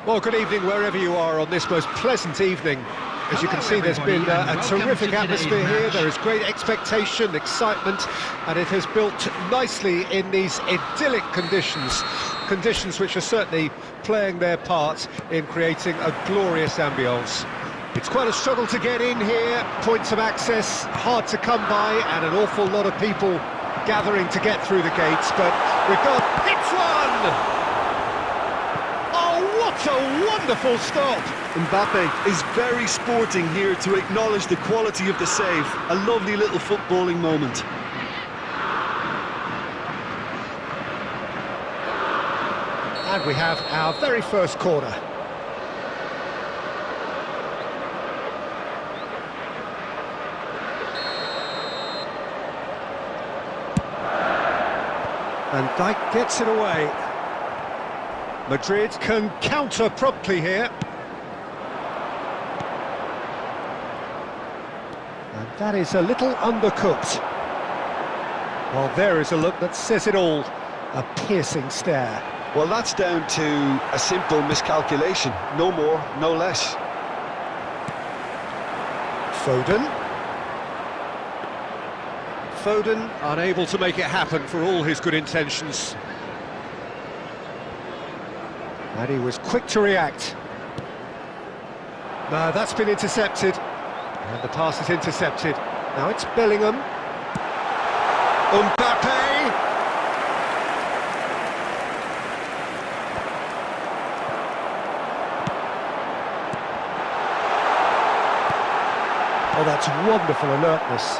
Well, good evening wherever you are on this most pleasant evening. As you can see, there's been a terrific atmosphere here. There is great expectation, excitement, and it has built nicely in these idyllic conditions. Conditions which are certainly playing their part in creating a glorious ambience. It's quite a struggle to get in here, points of access hard to come by, and an awful lot of people gathering to get through the gates, but we've got... It's one! What a wonderful stop! Mbappe is very sporting here to acknowledge the quality of the save. A lovely little footballing moment. And we have our very first corner. And Dijk gets it away. Madrid can counter promptly here. And that is a little undercooked. Well, there is a look that says it all. A piercing stare. Well, that's down to a simple miscalculation. No more, no less. Foden. Foden unable to make it happen for all his good intentions. And he was quick to react. No, that's been intercepted. And the pass is intercepted. Now it's Bellingham. Mbappe! Oh, that's wonderful alertness.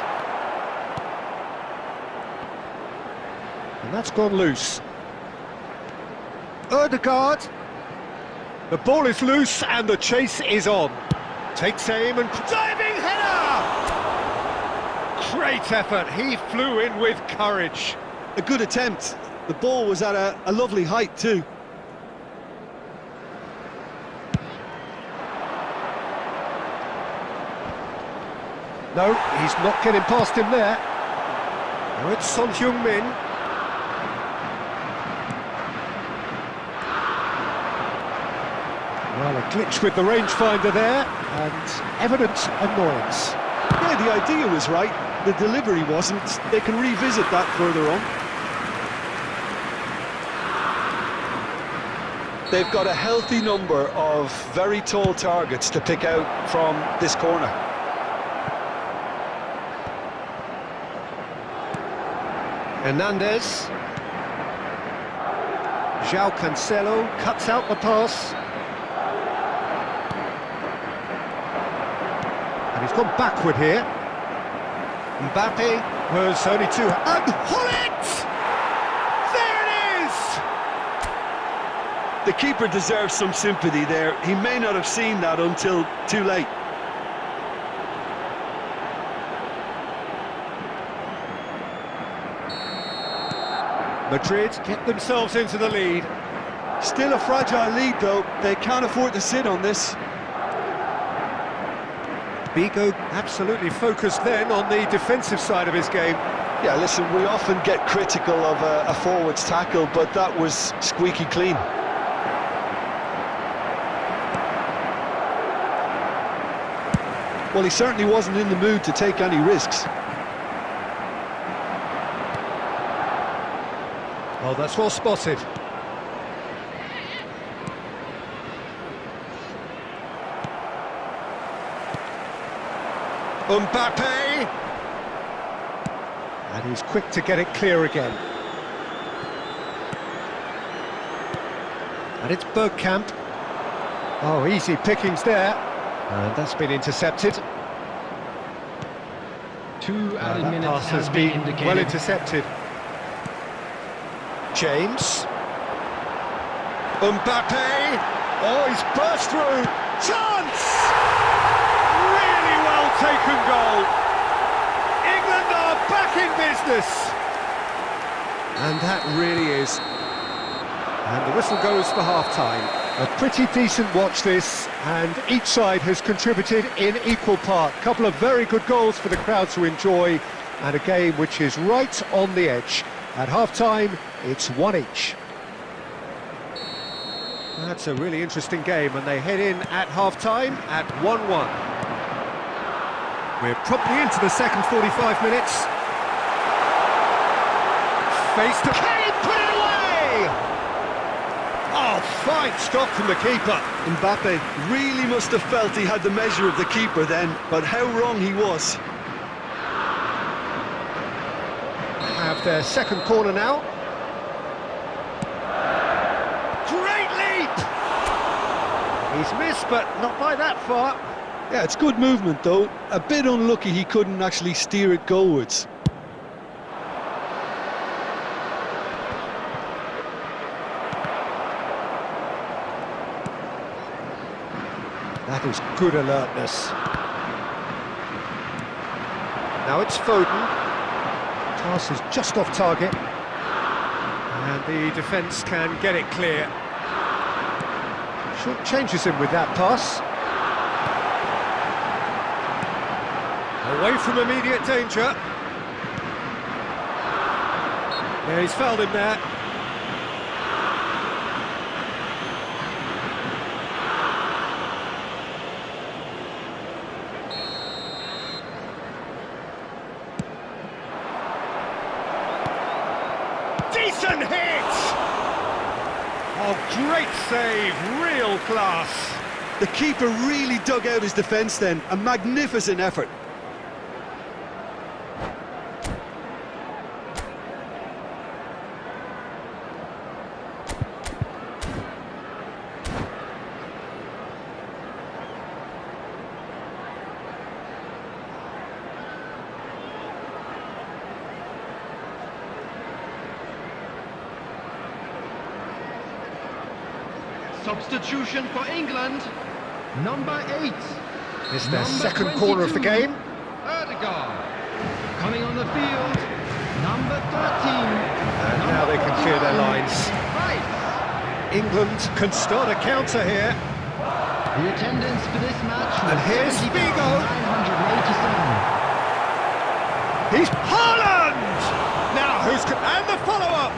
And that's gone loose. Odegaard. The ball is loose and the chase is on. Takes aim and diving header! Great effort, he flew in with courage. A good attempt. The ball was at a lovely height too. No, he's not getting past him there. Now it's Son Heung-min. Well, a glitch with the rangefinder there, and evident annoyance. Yeah, the idea was right, the delivery wasn't. They can revisit that further on. They've got a healthy number of very tall targets to pick out from this corner. Hernandez. João Cancelo cuts out the pass. And he's gone backward here. Mbappe was only two... And Gullit! There it is! The keeper deserves some sympathy there. He may not have seen that until too late. Madrid get themselves into the lead. Still a fragile lead though, they can't afford to sit on this. Bigo absolutely focused then on the defensive side of his game. Yeah, listen, we often get critical of a forward's tackle, but that was squeaky clean. Well, he certainly wasn't in the mood to take any risks. Well, that's well spotted. Mbappe! And he's quick to get it clear again. And it's Bergkamp. Oh, easy pickings there. And that's been intercepted. Two added minutes pass has been indicated. Well intercepted. James. Mbappe! Oh, he's burst through! Chance! Really well taken goal! England are back in business! And that really is. And the whistle goes for half-time. A pretty decent watch this, and each side has contributed in equal part. Couple of very good goals for the crowd to enjoy, and a game which is right on the edge. At half-time, it's one each. That's a really interesting game, and they head in at half-time at 1-1. We're promptly into the second 45 minutes. Face to... Can he put it away? Oh, fine stop from the keeper. Mbappe really must have felt he had the measure of the keeper then, but how wrong he was. Have their second corner now. Great leap! He's missed, but not by that far. Yeah, it's good movement though. A bit unlucky he couldn't actually steer it goalwards. That is good alertness. Now it's Foden. Pass is just off target. And the defence can get it clear. Short changes him with that pass. Away from immediate danger. Yeah, he's fouled him there. Decent hit! Oh, great save, real class. The keeper really dug out his defence then, a magnificent effort. Substitution for England, number 8. It's their second corner of the game. Erdegaard. Coming on the field, number 13. And now they can clear their lines. Right. England can start a counter here. The attendance for this match was And here's Figo. 987. He's Haaland! Now who's... And the follow-up!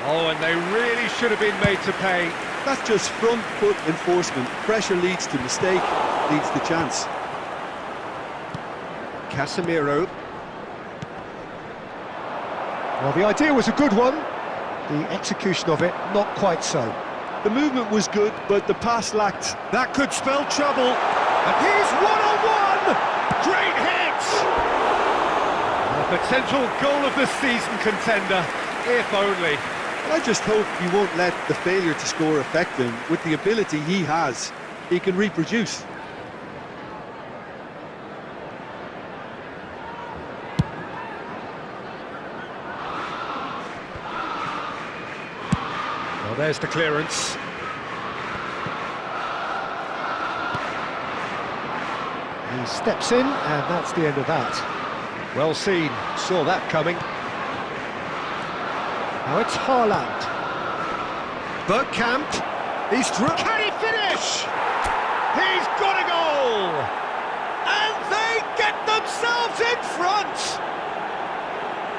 Oh, and they really should have been made to pay. That's just front foot enforcement. Pressure leads to mistake, leads to chance. Casemiro. Well, the idea was a good one. The execution of it, not quite so. The movement was good, but the pass lacked. That could spell trouble. And he's one-on-one! Great hit! A potential goal of the season contender, if only. I just hope he won't let the failure to score affect him. With the ability he has, he can reproduce. Well, there's the clearance. He steps in, and that's the end of that. Well seen, saw that coming. Now it's Haaland. Bergkamp. He's through. Can he finish? He's got a goal! And they get themselves in front!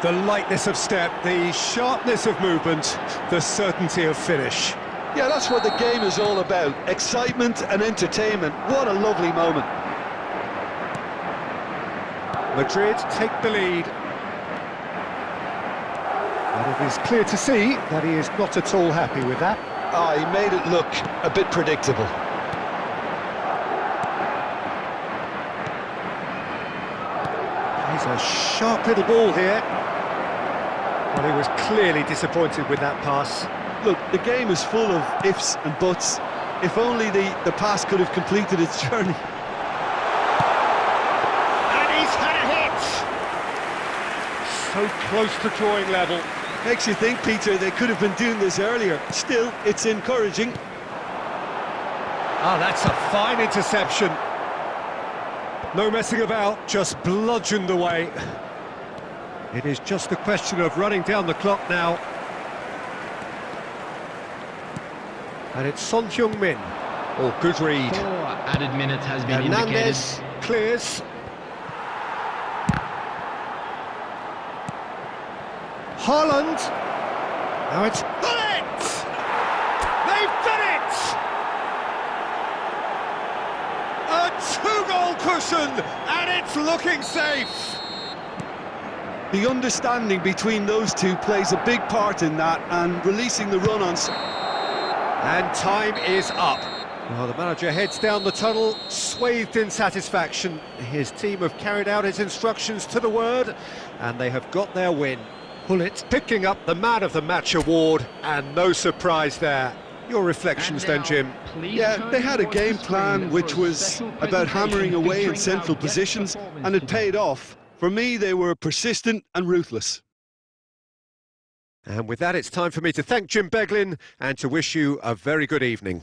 The lightness of step, the sharpness of movement, the certainty of finish. Yeah, that's what the game is all about. Excitement and entertainment. What a lovely moment. Madrid take the lead. And it is clear to see that he is not at all happy with that. Ah, he made it look a bit predictable. He's a sharp little ball here. Well, he was clearly disappointed with that pass. Look, the game is full of ifs and buts. If only the pass could have completed its journey. And he's had a hit! So close to drawing level. Makes you think, Peter, they could have been doing this earlier. Still, it's encouraging. Ah, that's a fine interception. No messing about, just bludgeoned away. It is just a question of running down the clock now. And it's Son Heung-min. Oh, good read. 4 added minutes has been Hernandez indicated. clears. Haaland. Now it's Gullit! They Two-goal cushion, and it's looking safe. The understanding between those two plays a big part in that, and releasing the run on... And time is up. Well, the manager heads down the tunnel, swathed in satisfaction. His team have carried out his instructions to the word, and they have got their win. Gullit picking up the Man of the Match award, and no surprise there. Your reflections then, Jim? Yeah, they had a game plan which was about hammering away in central positions, and it paid off. For me, they were persistent and ruthless. And with that, it's time for me to thank Jim Beglin and to wish you a very good evening.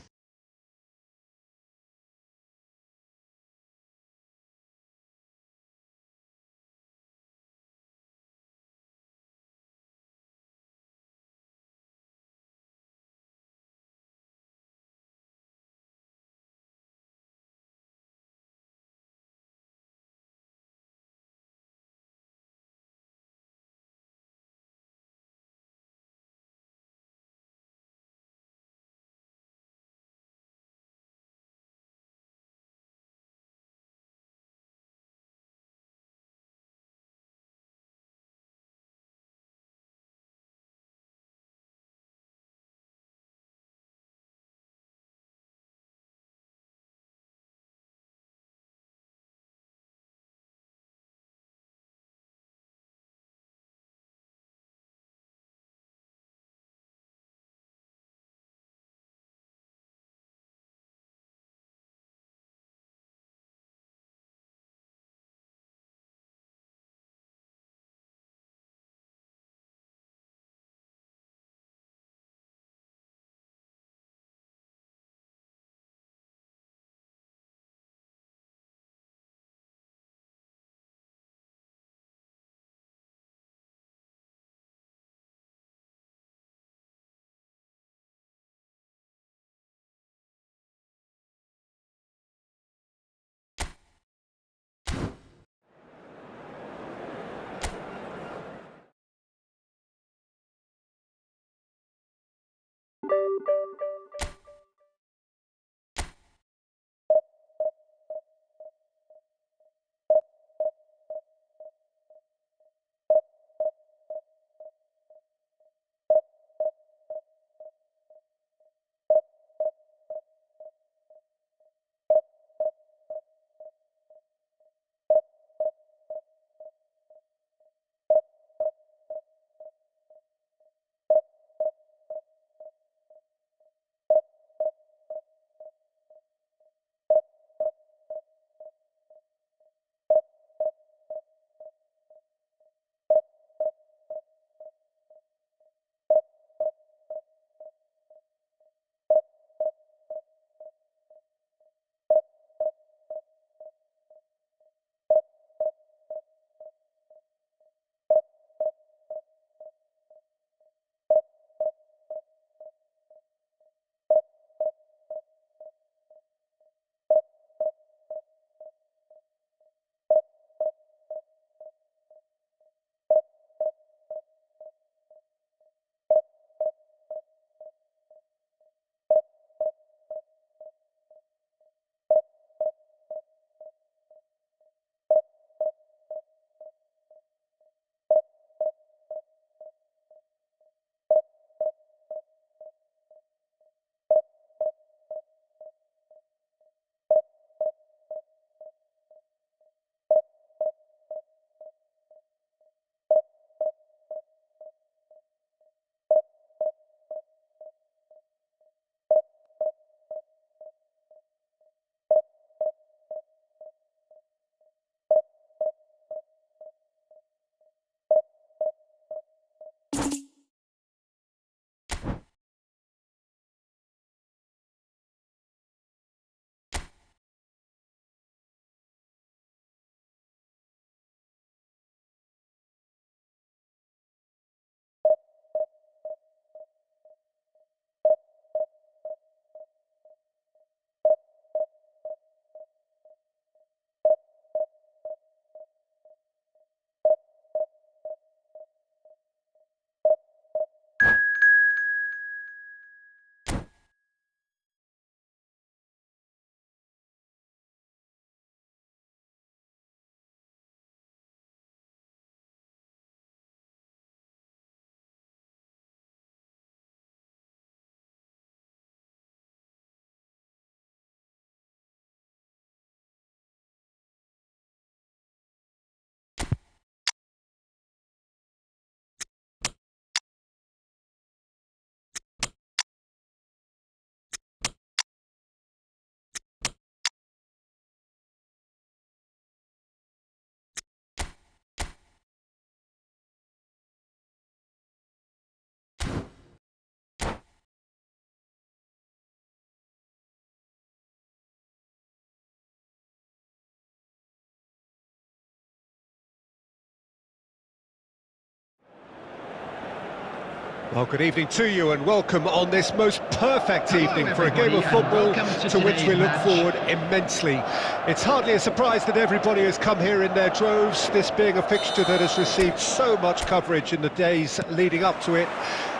Well, good evening to you and welcome on this most perfect evening for a game of football to which we look forward immensely. It's hardly a surprise that everybody has come here in their droves, this being a fixture that has received so much coverage in the days leading up to it.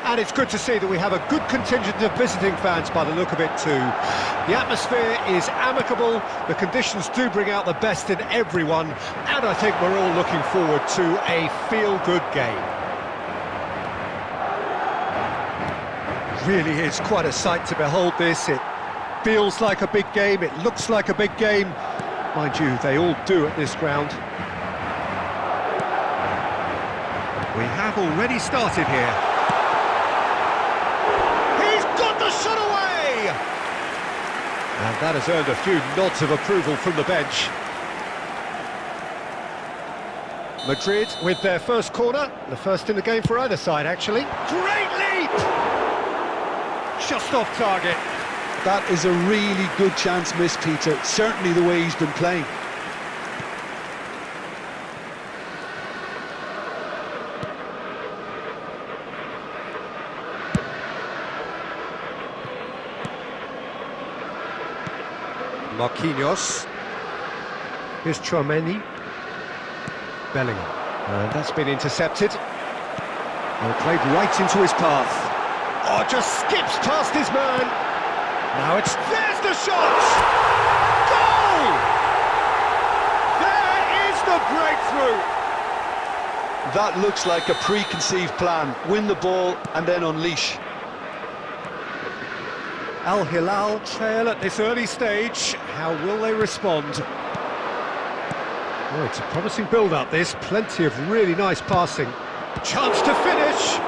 And it's good to see that we have a good contingent of visiting fans by the look of it too. The atmosphere is amicable, the conditions do bring out the best in everyone, and I think we're all looking forward to a feel-good game. Really is quite a sight to behold this. It feels like a big game, it looks like a big game. Mind you, they all do at this ground. We have already started here. He's got the shot away! And that has earned a few nods of approval from the bench. Madrid with their first corner, the first in the game for either side actually. Great leap! Just off target. That is a really good chance missed, Peter. Certainly the way he's been playing. Marquinhos. Here's Chouameni. Bellingham. And that's been intercepted. And played right into his path. Oh, just skips past his man. Now there's the shot! Goal! There is the breakthrough! That looks like a preconceived plan. Win the ball and then unleash. Al Hilal trail at this early stage. How will they respond? Oh, it's a promising build-up this. Plenty of really nice passing. Chance to finish!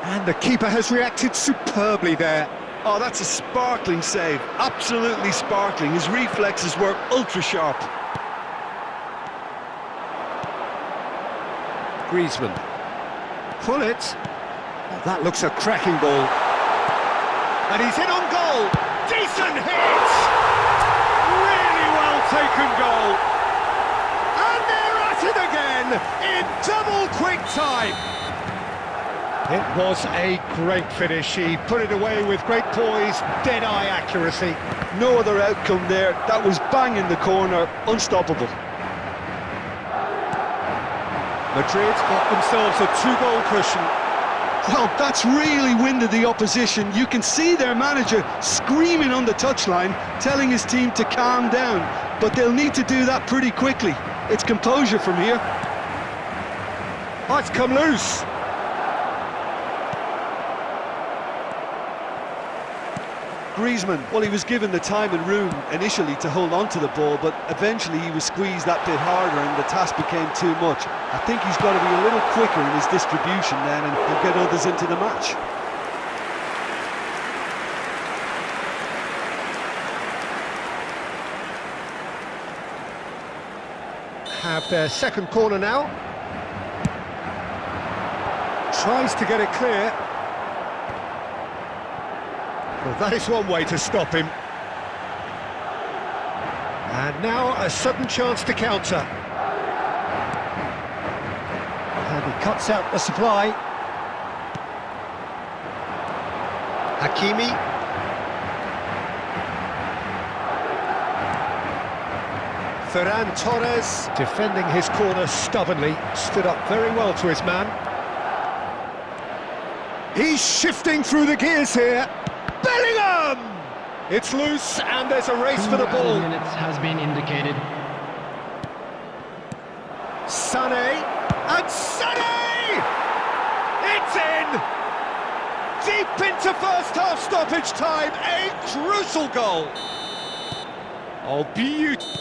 And the keeper has reacted superbly there. Oh, that's a sparkling save. Absolutely sparkling. His reflexes work ultra-sharp. Griezmann. Gullit. Oh, that looks a cracking ball. And he's in on goal. Decent hit! Really well taken goal. And they're at it again in double quick time. It was a great finish. He put it away with great poise, dead-eye accuracy. No other outcome there. That was bang in the corner, unstoppable. Madrid got themselves a two-goal cushion. Well, that's really winded the opposition. You can see their manager screaming on the touchline, telling his team to calm down. But they'll need to do that pretty quickly. It's composure from here. Oh, it's come loose. Griezmann, well, he was given the time and room initially to hold on to the ball, but eventually he was squeezed that bit harder and the task became too much. I think he's got to be a little quicker in his distribution then and get others into the match. Have their second corner now. Tries to get it clear. Well, that is one way to stop him. And now a sudden chance to counter. And he cuts out the supply. Hakimi. Ferran Torres, defending his corner stubbornly, stood up very well to his man. He's shifting through the gears here. Bellingham! It's loose and there's a race for the ball. 2 minutes has been indicated. Sané, and Sané! It's in! Deep into first half stoppage time, a crucial goal. Oh, beautiful.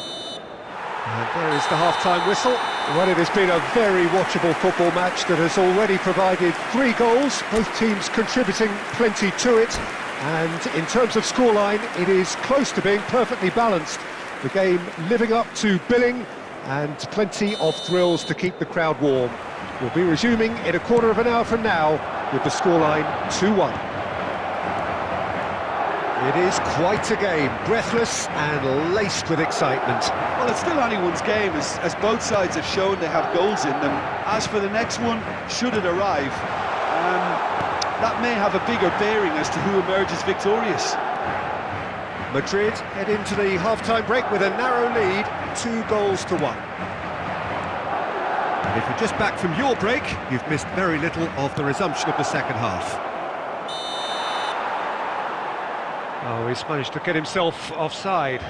And there is the half-time whistle. Well, it has been a very watchable football match that has already provided 3 goals, both teams contributing plenty to it. And in terms of scoreline, it is close to being perfectly balanced. The game living up to billing and plenty of thrills to keep the crowd warm. We'll be resuming in a quarter of an hour from now with the scoreline 2-1. It is quite a game, breathless and laced with excitement. Well, it's still anyone's game, as both sides have shown they have goals in them. As for the next one, should it arrive, That may have a bigger bearing as to who emerges victorious. Madrid head into the half-time break with a narrow lead, 2-1. And if you're just back from your break, you've missed very little of the resumption of the second half. Oh, he's managed to get himself offside.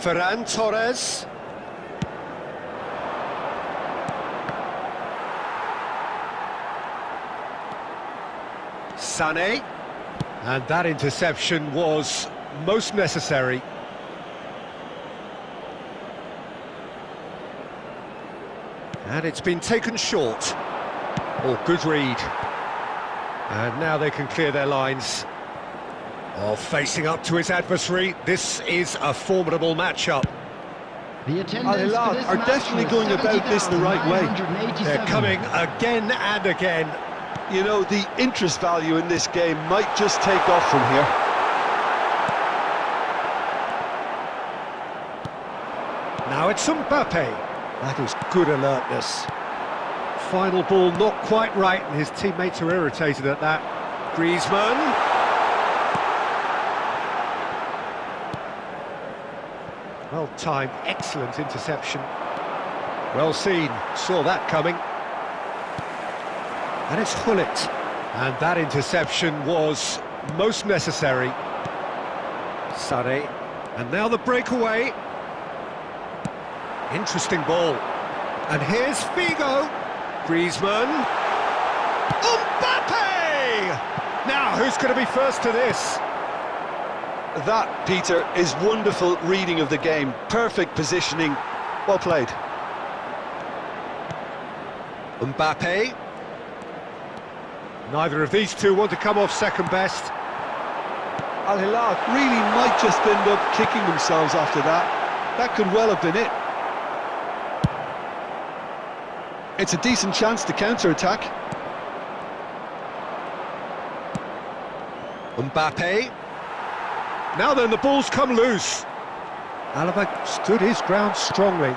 Ferran Torres. Sané. And that interception was most necessary. And it's been taken short. Oh, good read. And now they can clear their lines. Oh, facing up to his adversary, this is a formidable matchup. The Al Hilal are definitely going about this the right way. They're coming again and again. You know, the interest value in this game might just take off from here. Now it's Mbappe. That is good alertness. Final ball not quite right, and his teammates are irritated at that. Griezmann. Well timed, excellent interception. Well seen, saw that coming. And it's Gullit. And that interception was most necessary. Sané. And now the breakaway. Interesting ball. And here's Figo. Griezmann. Mbappe! Now, who's going to be first to this? That, Peter, is wonderful reading of the game. Perfect positioning. Well played. Mbappe. Neither of these two want to come off second best. Al Hilal really might just end up kicking themselves after that. That could well have been it. It's a decent chance to counter-attack. Mbappe. Now then, the ball's come loose. Alaba stood his ground strongly.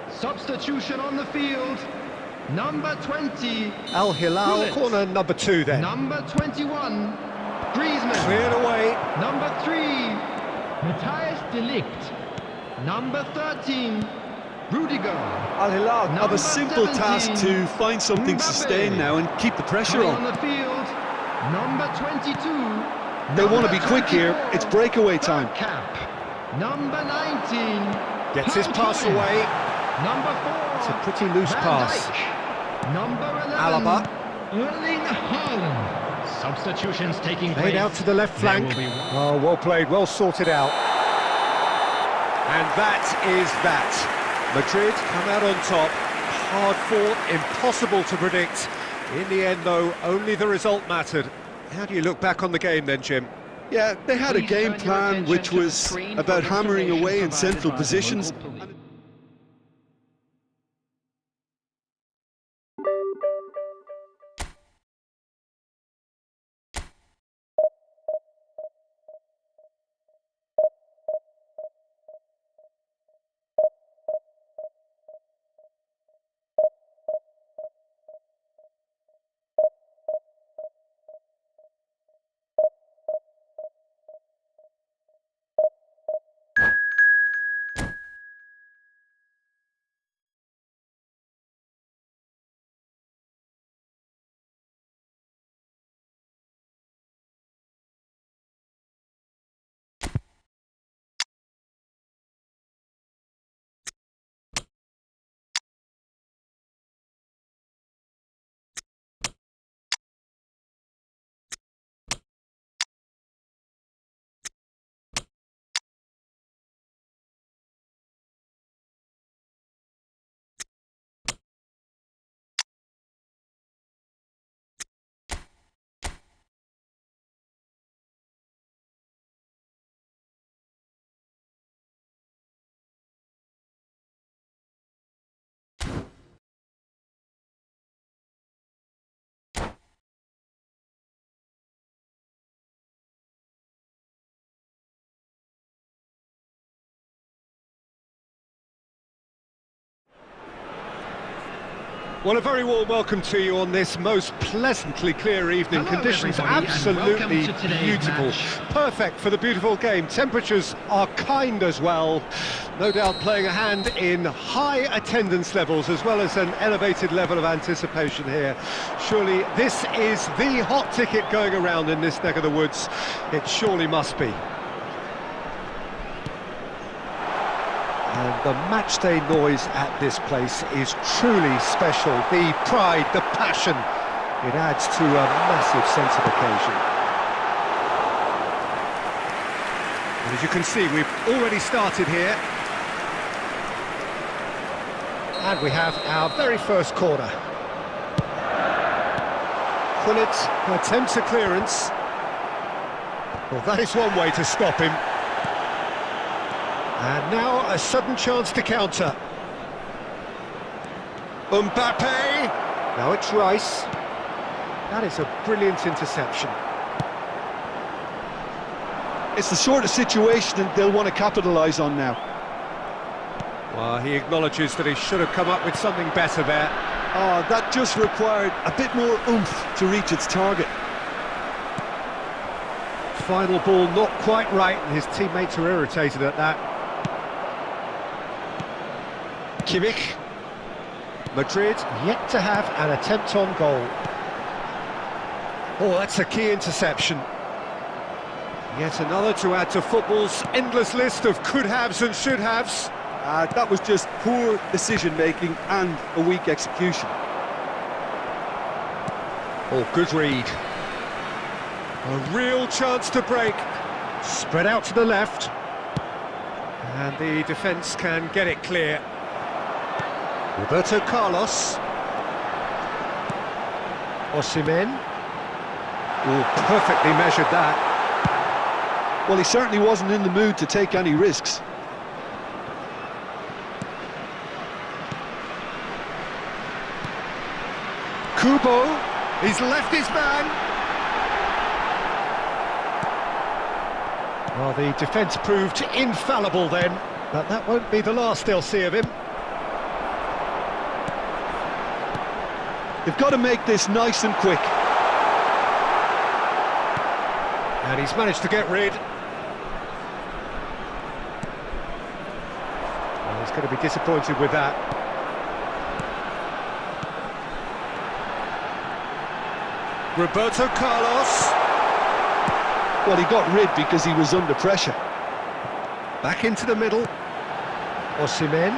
Substitution on the field. Number 20. Al Hilal, Gullit. corner number 2 then. Number 21. Griezmann. Cleared away. Number 3. Matthias de Ligt. Number 13. Rudiger. Al Hilal have a simple task to find something sustained now and keep the pressure Coming on. the field. Number 22. They want to be quick here. It's breakaway time. Cap. Number 19. Gets his pass away. Number 4. It's a pretty loose Van pass. Dijk. Number 11. Alaba. Erling Haaland. Substitutions taking place. Played out to the left There flank. will be- Oh, well played, well sorted out. And that is that. Madrid come out on top. Hard fought, impossible to predict. In the end, though, only the result mattered. How do you look back on the game then, Jim? Yeah, they had a game plan which was about hammering away in central positions. Well, a very warm welcome to you on this most pleasantly clear evening. Hello, Conditions everybody, and absolutely welcome to today's beautiful. match. Perfect for the beautiful game. Temperatures are kind as well. No doubt playing a hand in high attendance levels as well as an elevated level of anticipation here. Surely this is the hot ticket going around in this neck of the woods. It surely must be. And the matchday noise at this place is truly special. The pride, the passion, it adds to a massive sense of occasion. And as you can see, we've already started here. And we have our very first corner. Gullit attempts a clearance. Well, that is one way to stop him. And now a sudden chance to counter. Mbappe! Now it's Rice. That is a brilliant interception. It's the sort of situation that they'll want to capitalise on now. Well, he acknowledges that he should have come up with something better there. Oh, that just required a bit more oomph to reach its target. Final ball not quite right, and his teammates are irritated at that. Kimmich. Madrid yet to have an attempt on goal. Oh, that's a key interception. Yet another to add to football's endless list of could-haves and should-haves. That was just poor decision-making and a weak execution. Oh, good read. A real chance to break. Spread out to the left. And the defence can get it clear. Roberto Carlos. Osimhen. Oh, perfectly measured that. Well, he certainly wasn't in the mood to take any risks. Kubo, he's left his man. Well, the defence proved infallible then, but that won't be the last they'll see of him. They've got to make this nice and quick. And he's managed to get rid. Well, he's going to be disappointed with that. Roberto Carlos. Well, he got rid because he was under pressure. Back into the middle. Osimhen.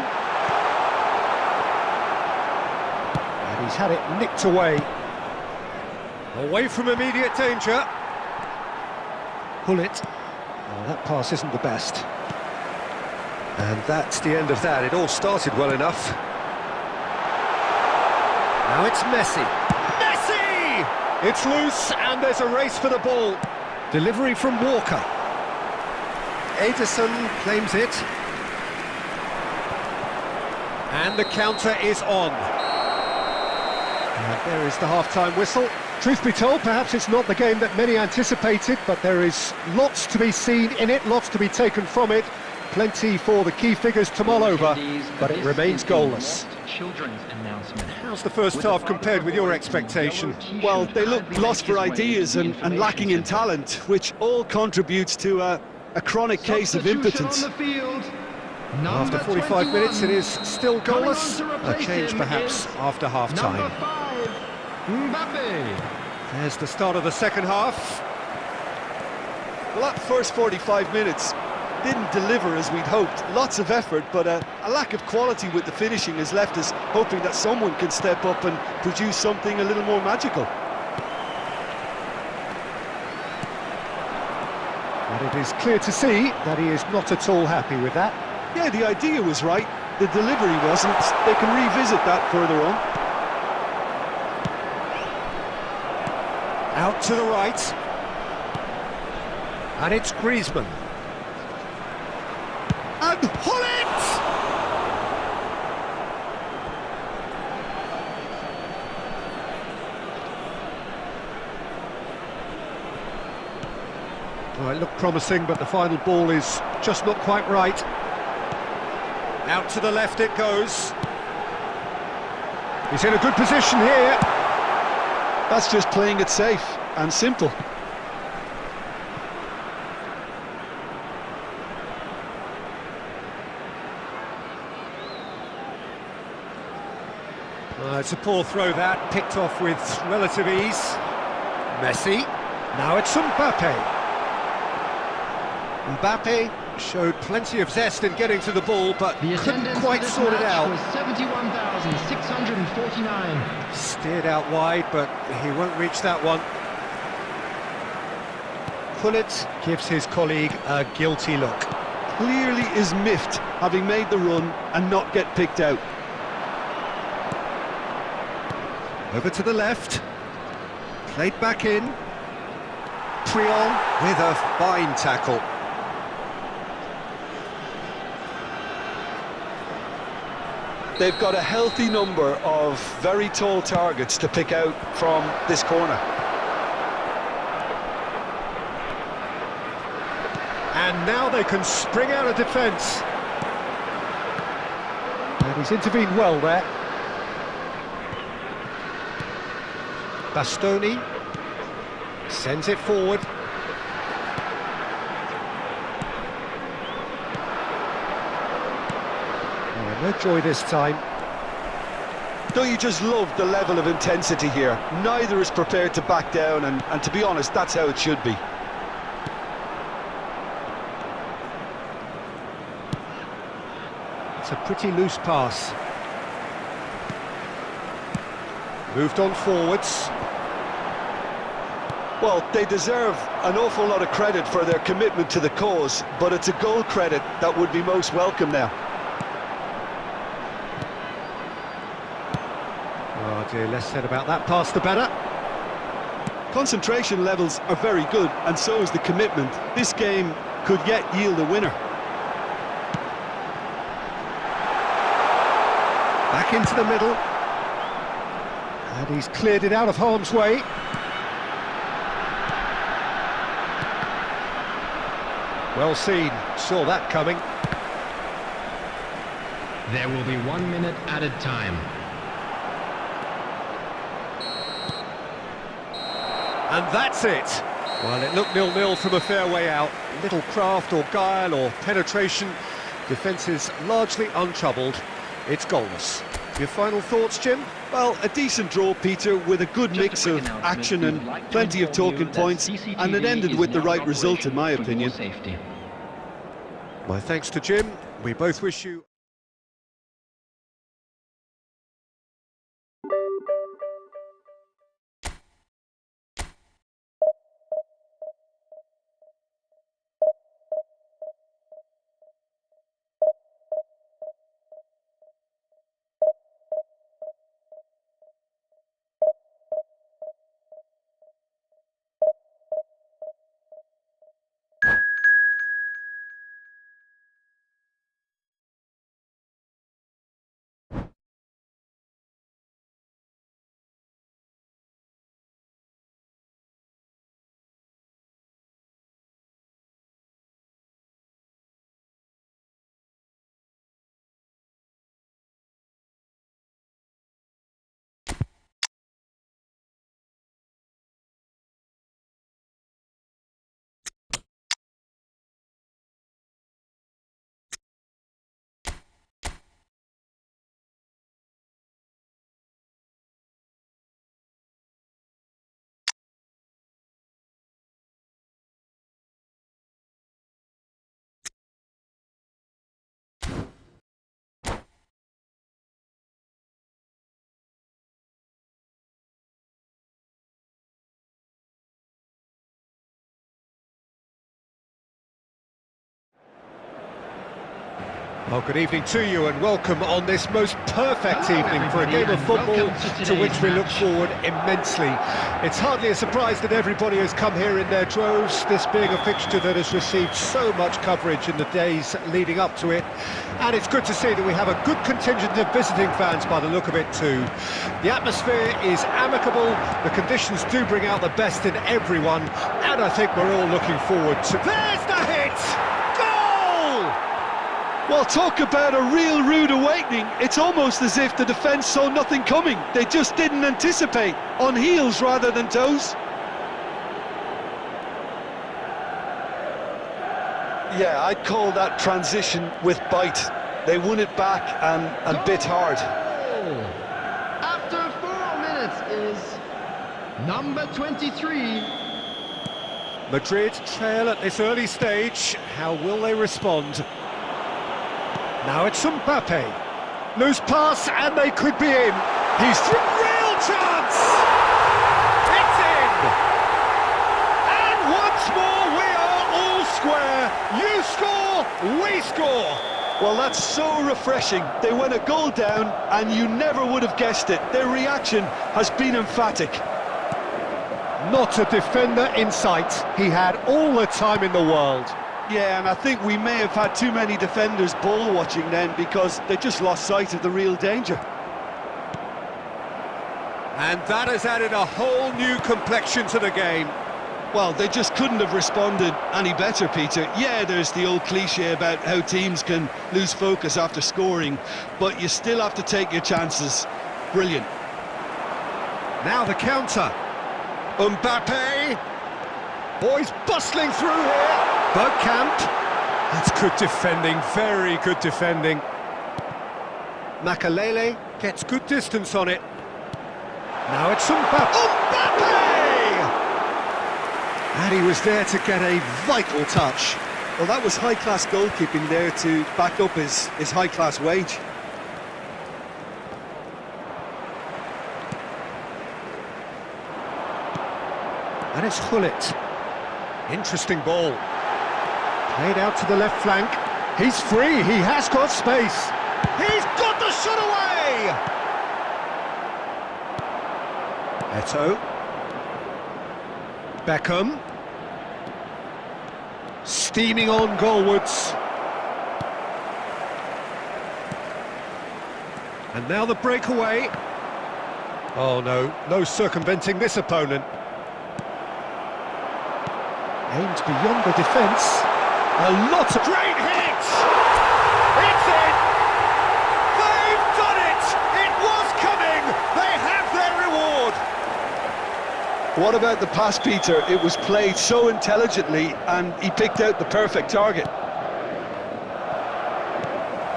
And he's had it nicked away. Away from immediate danger. Gullit. Oh, that pass isn't the best. And that's the end of that. It all started well enough. Now it's Messi. Messi! It's loose and there's a race for the ball. Delivery from Walker. Ederson claims it. And the counter is on. And there is the half-time whistle. Truth be told, perhaps it's not the game that many anticipated, but there is lots to be seen in it, lots to be taken from it. Plenty for the key figures to mull over, but it remains goalless. How's the first half compared with your expectation? Well, they look lost for ideas and lacking in talent, which all contributes to a chronic case of impotence. After 45 minutes, it is still goalless. A change perhaps after half-time. There's the start of the second half. Well, that first 45 minutes didn't deliver as we'd hoped. Lots of effort, but a lack of quality with the finishing has left us hoping that someone can step up and produce something a little more magical. But it is clear to see that he is not at all happy with that. Yeah, the idea was right, the delivery wasn't. They can revisit that further on. Out to the right. And it's Griezmann. And Gullit! Well, it looked promising, but the final ball is just not quite right. Out to the left it goes. He's in a good position here. That's just playing it safe and simple. It's a poor throw that, picked off with relative ease. Messi. Now it's Mbappe. Mbappe showed plenty of zest in getting to the ball, but couldn't quite sort it out. Was 71,649. Steered out wide, but he won't reach that one. Gullit gives his colleague a guilty look. Clearly is miffed, having made the run and not get picked out. Over to the left. Played back in. Trion with a fine tackle. They've got a healthy number of very tall targets to pick out from this corner. And now they can spring out of defence. And he's intervened well there. Bastoni sends it forward. Oh, no joy this time. Don't you just love the level of intensity here? Neither is prepared to back down, and to be honest, that's how it should be. It's a pretty loose pass. Moved on forwards. Well, they deserve an awful lot of credit for their commitment to the cause, but it's a goal credit that would be most welcome now. Oh dear, less said about that pass the better. Concentration levels are very good, and so is the commitment. This game could yet yield a winner. Back into the middle. And he's cleared it out of harm's way. Well seen, saw that coming. There will be 1 minute added time. And that's it. Well, it looked 0-0 from a fair way out. Little craft or guile or penetration. Defence is largely untroubled. It's goalless. Your final thoughts, Jim? Well, a decent draw, Peter, with a good mix of action and plenty of talking points, and it ended with the right result, in my opinion. My thanks to Jim. We both wish you... Well, good evening to you and welcome on this most perfect evening for a game of football to which we look forward immensely. It's hardly a surprise that everybody has come here in their droves, this being a fixture that has received so much coverage in the days leading up to it. And it's good to see that we have a good contingent of visiting fans by the look of it too. The atmosphere is amicable, the conditions do bring out the best in everyone, and I think we're all looking forward to... There's the hit! Goal! Well, talk about a real rude awakening. It's almost as if the defence saw nothing coming. They just didn't anticipate, on heels rather than toes. Yeah, I'd call that transition with bite. They won it back and bit hard. After 4 minutes is number 23. Madrid trail at this early stage. How will they respond? Now it's Mbappe. Loose pass and they could be in. He's through. Real chance! It's in! And once more we are all square. You score, we score. Well, that's so refreshing. They went a goal down and you never would have guessed it. Their reaction has been emphatic. Not a defender in sight. He had all the time in the world. Yeah, and I think we may have had too many defenders ball watching then because they just lost sight of the real danger. And that has added a whole new complexion to the game. Well, they just couldn't have responded any better, Peter. Yeah, there's the old cliche about how teams can lose focus after scoring, but you still have to take your chances. Brilliant. Now the counter. Mbappe. Boys bustling through here. Bergkamp. That's good defending, very good defending. Makalele gets good distance on it. Now it's Mbappe. And he was there to get a vital touch. Well, that was high-class goalkeeping there to back up his high-class wage. And it's Gullit. Interesting ball. Played out to the left flank. He's free, he has got space. He's got the shot away! Eto'o. Beckham. Steaming on goalwards. And now the breakaway. Oh no, no circumventing this opponent. Aimed beyond the defence. A lot of great hits! It's in! They've done it! It was coming! They have their reward! What about the pass, Peter? It was played so intelligently and he picked out the perfect target.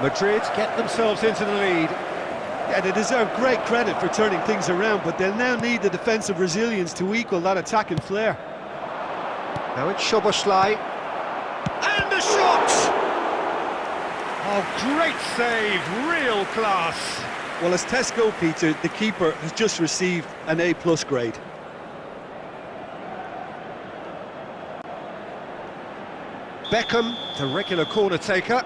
Madrid get themselves into the lead. Yeah, they deserve great credit for turning things around, but they'll now need the defensive resilience to equal that attacking flair. Now it's Szoboszlai. And the shot! Oh, great save, real class. Well, as tests go, Peter, the keeper has just received an A+ grade. Beckham, the regular corner taker.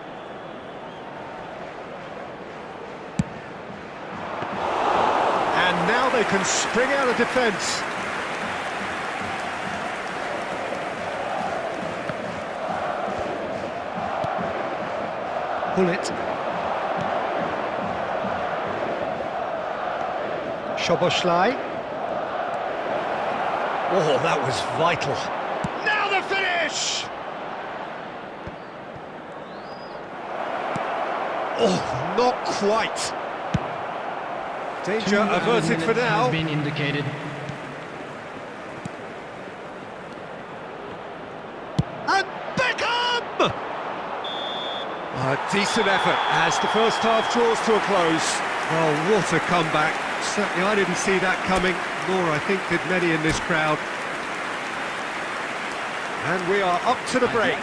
And now they can spring out of defence. Gullit. Szoboszlai. Oh, that was vital. Now the finish! Oh, not quite. Danger averted for now. Has been indicated. And Beckham! A decent effort as the first half draws to a close. Oh, what a comeback. Certainly I didn't see that coming, nor I think did many in this crowd. And we are up to the break.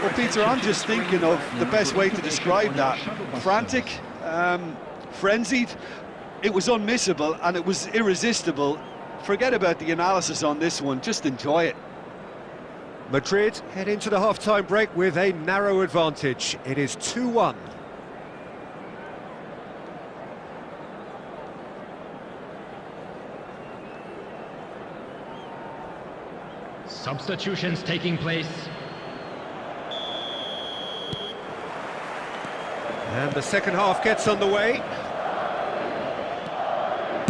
Well, Peter, I'm just thinking of the best way to describe that. Frantic, frenzied. It was unmissable and it was irresistible. Forget about the analysis on this one, just enjoy it. Madrid head into the half-time break with a narrow advantage. It is 2-1. Substitutions taking place. And the second half gets underway.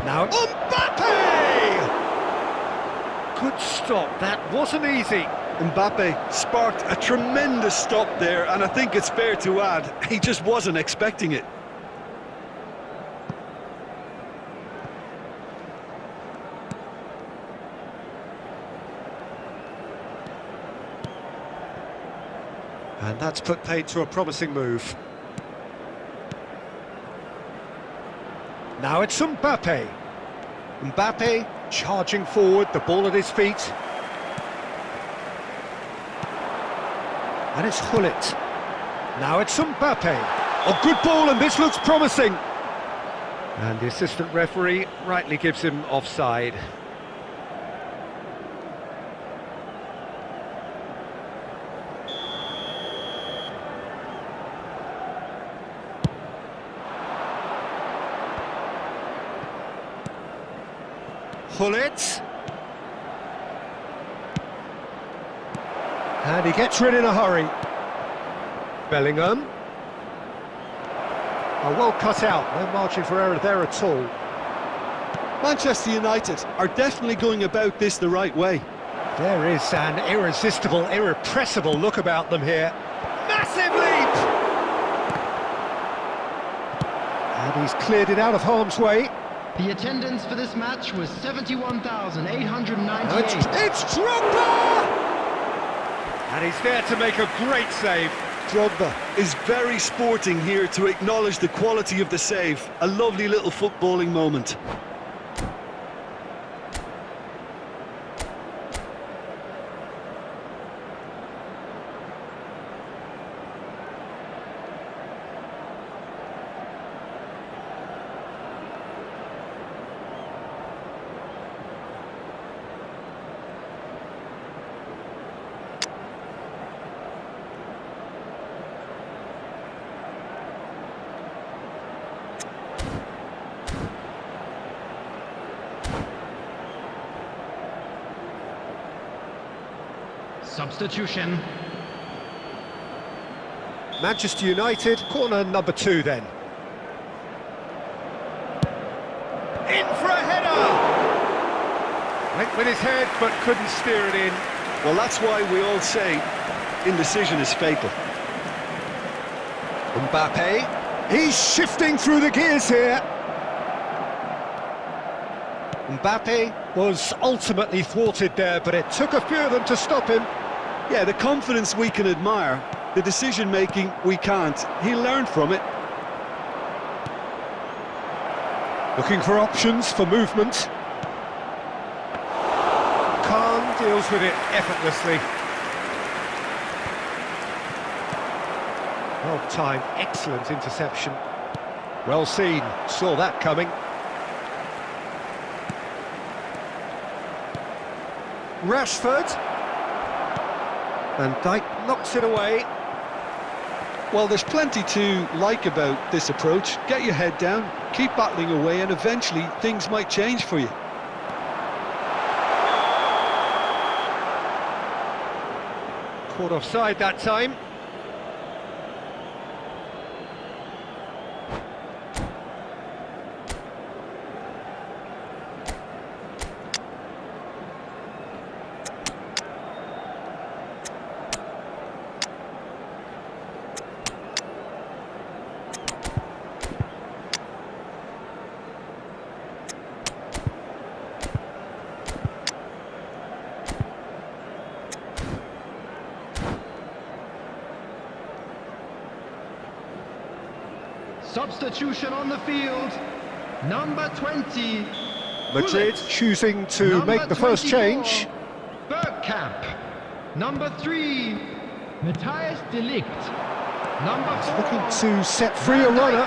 Now Mbappe! Good stop, that wasn't easy. Mbappe sparked a tremendous stop there, and I think it's fair to add, he just wasn't expecting it. And that's put paid to a promising move. Now it's Mbappe. Mbappe charging forward, the ball at his feet. And it's Gullit. Now it's Mbappe. A good ball, and this looks promising. And the assistant referee rightly gives him offside. Gullit. And he gets rid in a hurry. Bellingham. Oh, well cut out, no margin for error there at all. Manchester United are definitely going about this the right way. There is an irresistible, irrepressible look about them here. Massive leap! And he's cleared it out of harm's way. The attendance for this match was 71,898. It's Drogba! And he's there to make a great save. Drogba is very sporting here to acknowledge the quality of the save. A lovely little footballing moment. Substitution. Manchester United, corner number 2 then. In for a header! Went with his head but couldn't steer it in. Well, that's why we all say indecision is fatal. Mbappe, he's shifting through the gears here. Mbappe was ultimately thwarted there, but it took a few of them to stop him. Yeah, the confidence we can admire, the decision-making we can't. He learned from it. Looking for options for movement. Khan deals with it effortlessly. Well timed, excellent interception. Well seen, saw that coming. Rashford. And Dijk knocks it away. Well, there's plenty to like about this approach. Get your head down, keep battling away, and eventually things might change for you. Caught offside that time. Substitution on the field. Number 20. Madrid Gullit. choosing to Number make the first 24, change. Bergkamp. Number 3. Matthias de Ligt. Number 4. Looking to set free a runner.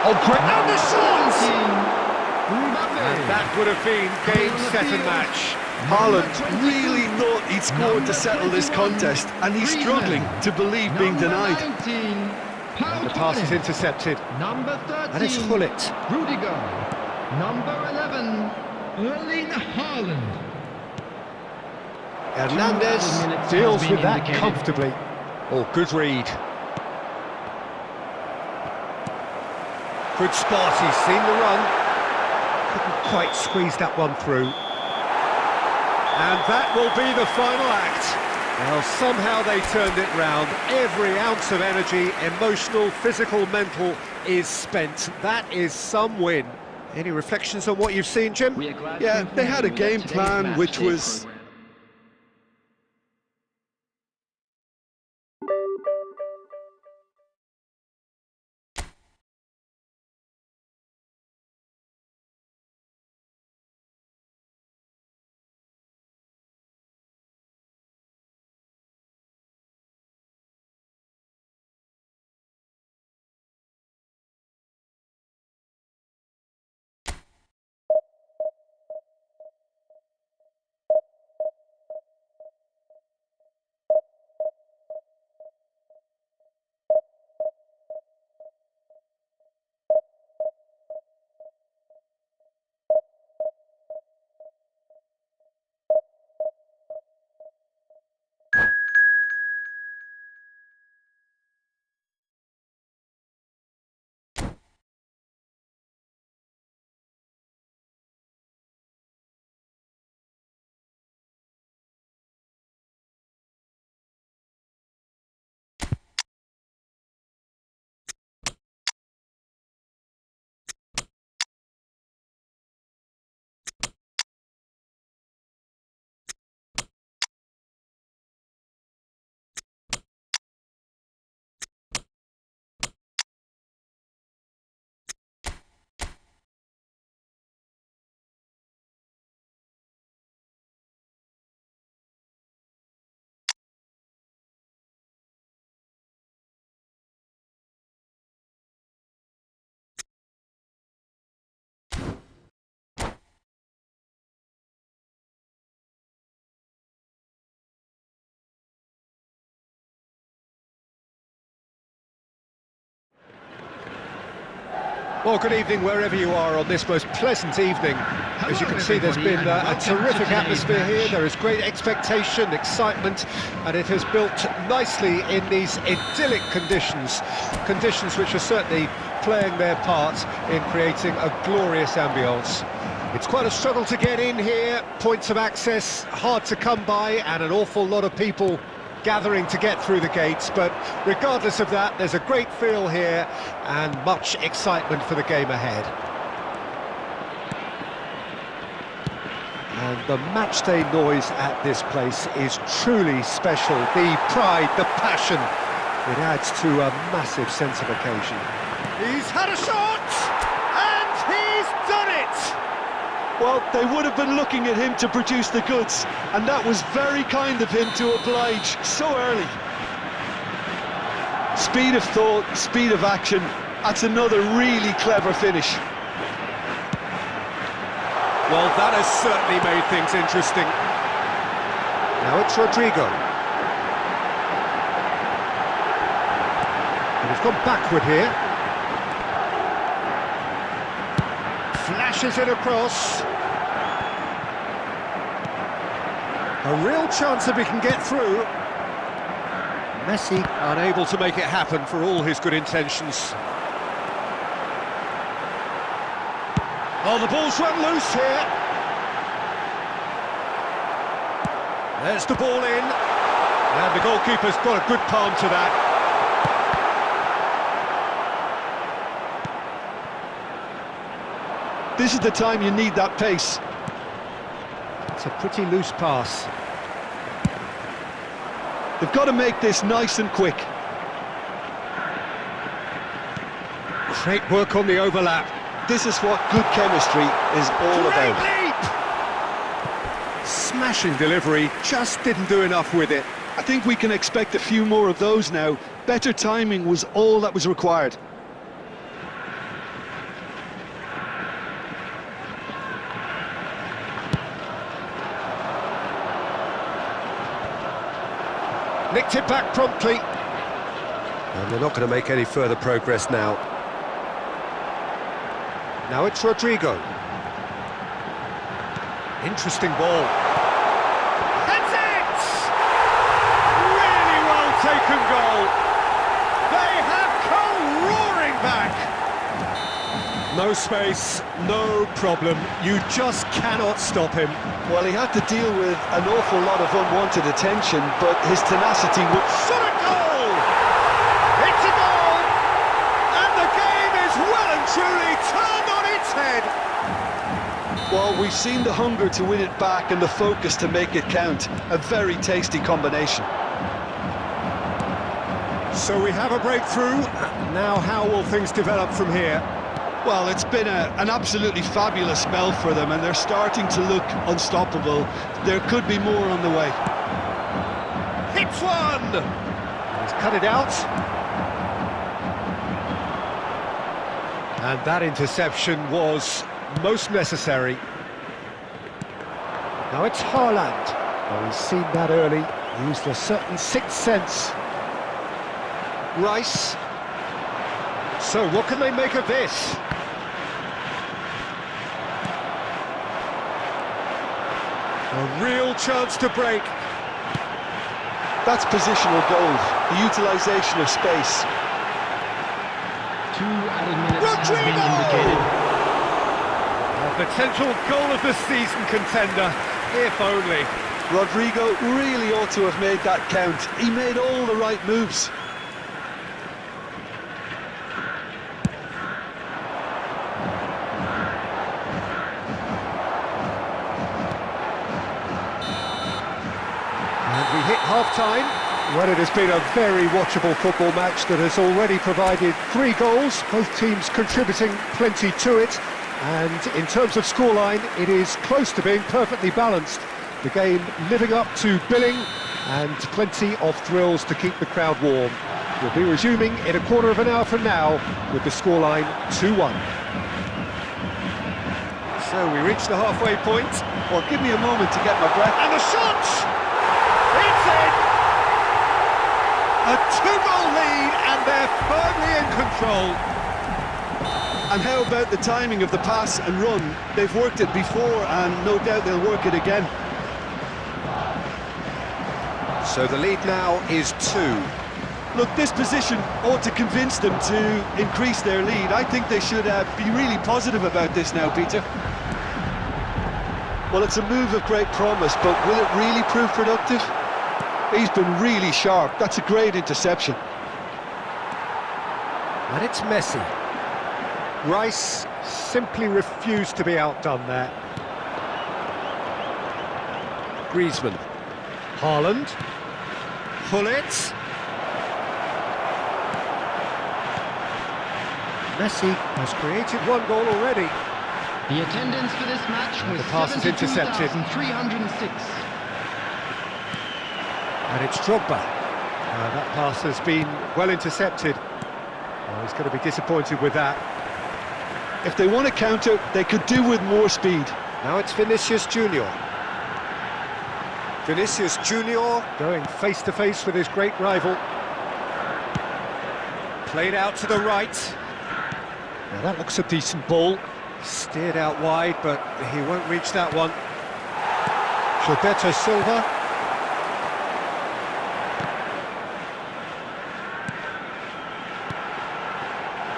Oh, great! And the shot! And that would have been game, set and match. Haaland really thought he'd scored to settle this contest, and he's struggling to believe being denied. 19, And the pass is intercepted. Number 13, And it's Gullit. Rudiger. Number 11, Erling Haaland. Hernandez 2 minutes deals has with been that indicated. comfortably. Oh, good read. Good spot, he's seen the run. Couldn't quite squeeze that one through. And that will be the final act. Well, somehow they turned it round. Every ounce of energy, emotional, physical, mental, is spent. That is some win. Any reflections on what you've seen, Jim? Yeah, they had a game plan which was... Well, good evening wherever you are on this most pleasant evening. As you can see, there's been a terrific atmosphere here. There is great expectation, excitement, and it has built nicely in these idyllic conditions. Conditions which are certainly playing their part in creating a glorious ambience. It's quite a struggle to get in here, points of access hard to come by, and an awful lot of people gathering to get through the gates, but regardless of that, there's a great feel here and much excitement for the game ahead. And the matchday noise at this place is truly special. The pride, the passion, it adds to a massive sense of occasion. He's had a shot, and he's done it! Well, they would have been looking at him to produce the goods, and that was very kind of him to oblige so early. Speed of thought, speed of action, that's another really clever finish. Well, that has certainly made things interesting. Now it's Rodrigo. And he's gone backward here. Flashes it across. A real chance if he can get through. Messi unable to make it happen for all his good intentions. Oh, the ball's run loose here. There's the ball in. And the goalkeeper's got a good palm to that. This is the time you need that pace. It's a pretty loose pass. They've got to make this nice and quick. Great work on the overlap. This is what good chemistry is all Great about. leap! Smashing delivery, just didn't do enough with it. I think we can expect a few more of those now. Better timing was all that was required. Nicked it back promptly. And they're not going to make any further progress now. Now it's Rodrigo. Interesting ball. That's it! Really well taken goal. They have come roaring back. No space, no problem. You just cannot stop him. Well, he had to deal with an awful lot of unwanted attention, but his tenacity would... Shot a goal! It's a goal! And the game is well and truly turned on its head. Well, we've seen the hunger to win it back and the focus to make it count. A very tasty combination. So we have a breakthrough. Now how will things develop from here? Well, it's been an absolutely fabulous spell for them, and they're starting to look unstoppable. There could be more on the way. Hits one! He's cut it out. And that interception was most necessary. Now it's Haaland. Well, he's seen that early. He used a certain sixth sense. Rice. So what can they make of this? A real chance to break. That's positional goal, the utilisation of space. 2 added minutes have been indicated. A potential goal of the season contender, if only. Rodrigo really ought to have made that count. He made all the right moves. And we hit half-time. Well, it has been a very watchable football match that has already provided 3 goals, both teams contributing plenty to it. And in terms of scoreline, it is close to being perfectly balanced. The game living up to billing and plenty of thrills to keep the crowd warm. We'll be resuming in a quarter of an hour from now with the scoreline 2-1. So we reach the halfway point. Well, give me a moment to get my breath. And the shot! It's in! A 2-goal lead and they're firmly in control. And how about the timing of the pass and run? They've worked it before and no doubt they'll work it again. So the lead now is 2. Look, this position ought to convince them to increase their lead. I think they should be really positive about this now, Peter. Well, it's a move of great promise, but will it really prove productive? He's been really sharp. That's a great interception. And it's Messi. Rice simply refused to be outdone there. Griezmann. Haaland. Gullit. Messi has created 1 goal already. The attendance for this match was The pass is intercepted. 72,306. And it's Drogba. That pass has been well intercepted. Oh, he's going to be disappointed with that. If they want to counter, they could do with more speed. Now it's Vinicius Junior. Vinicius Junior going face-to-face with his great rival. Played out to the right. Now that looks a decent ball. Steered out wide, but he won't reach that one. Gilberto Silva.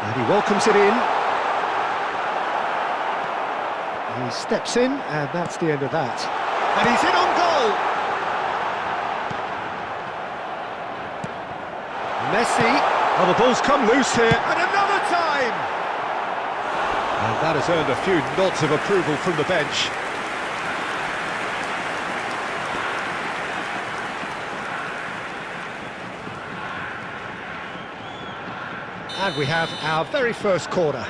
And he welcomes it in. He steps in, and that's the end of that. And he's in on goal! Messi. Oh, the ball's come loose here, and another time! And that has earned a few nods of approval from the bench. And we have our very first corner.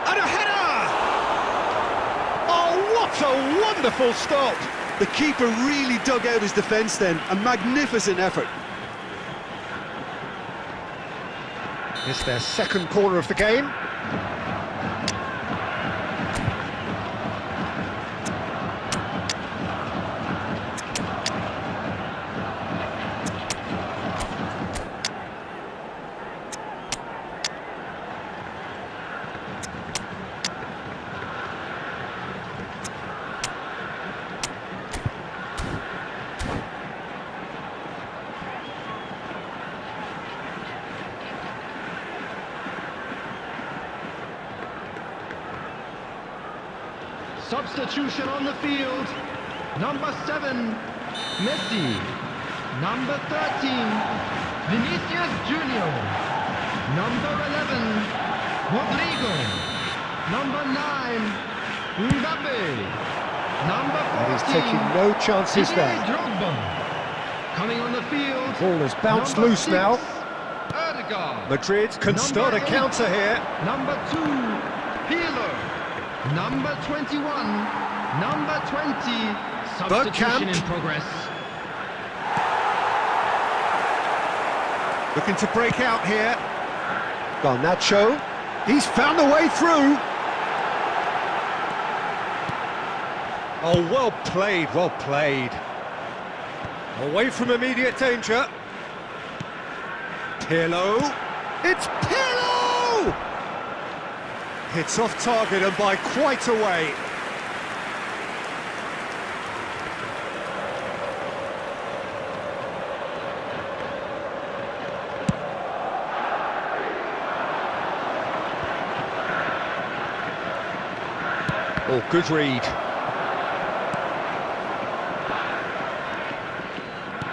And a header! Oh, what a wonderful stop! The keeper really dug out his defence then. A magnificent effort. It's their second corner of the game. Substitution on the field. Number 7, Messi. Number 13, Vinicius Junior. Number 11, Rodrigo. Number 9, Mbappe. Number 14, And he's taking no chances Didier there. Drogba. Coming on the field. Ball has bounced number loose 6, now. Odegaard. Madrid can start a 8, counter here. Number 2, Pirlo. Number 21, number 20. Substitution in progress. Looking to break out here. Garnacho. He's found a way through. Oh, well played, well played. Away from immediate danger. Pirlo. It's Pirlo! It's off target and by quite a way. Oh, good read.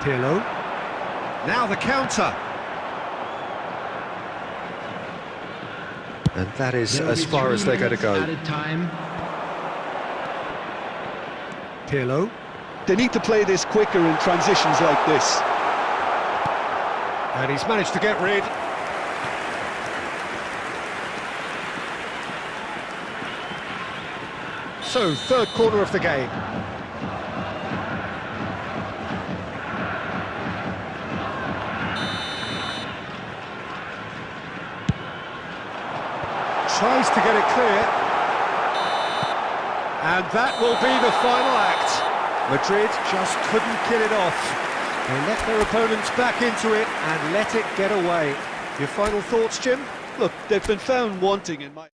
Pirlo. Now the counter. And that is as far as they're going to go. Pirlo. They need to play this quicker in transitions like this. And he's managed to get rid. So, third quarter of the game. Tries to get it clear. And that will be the final act. Madrid just couldn't kill it off. They let their opponents back into it and let it get away. Your final thoughts, Jim? Look, they've been found wanting in my...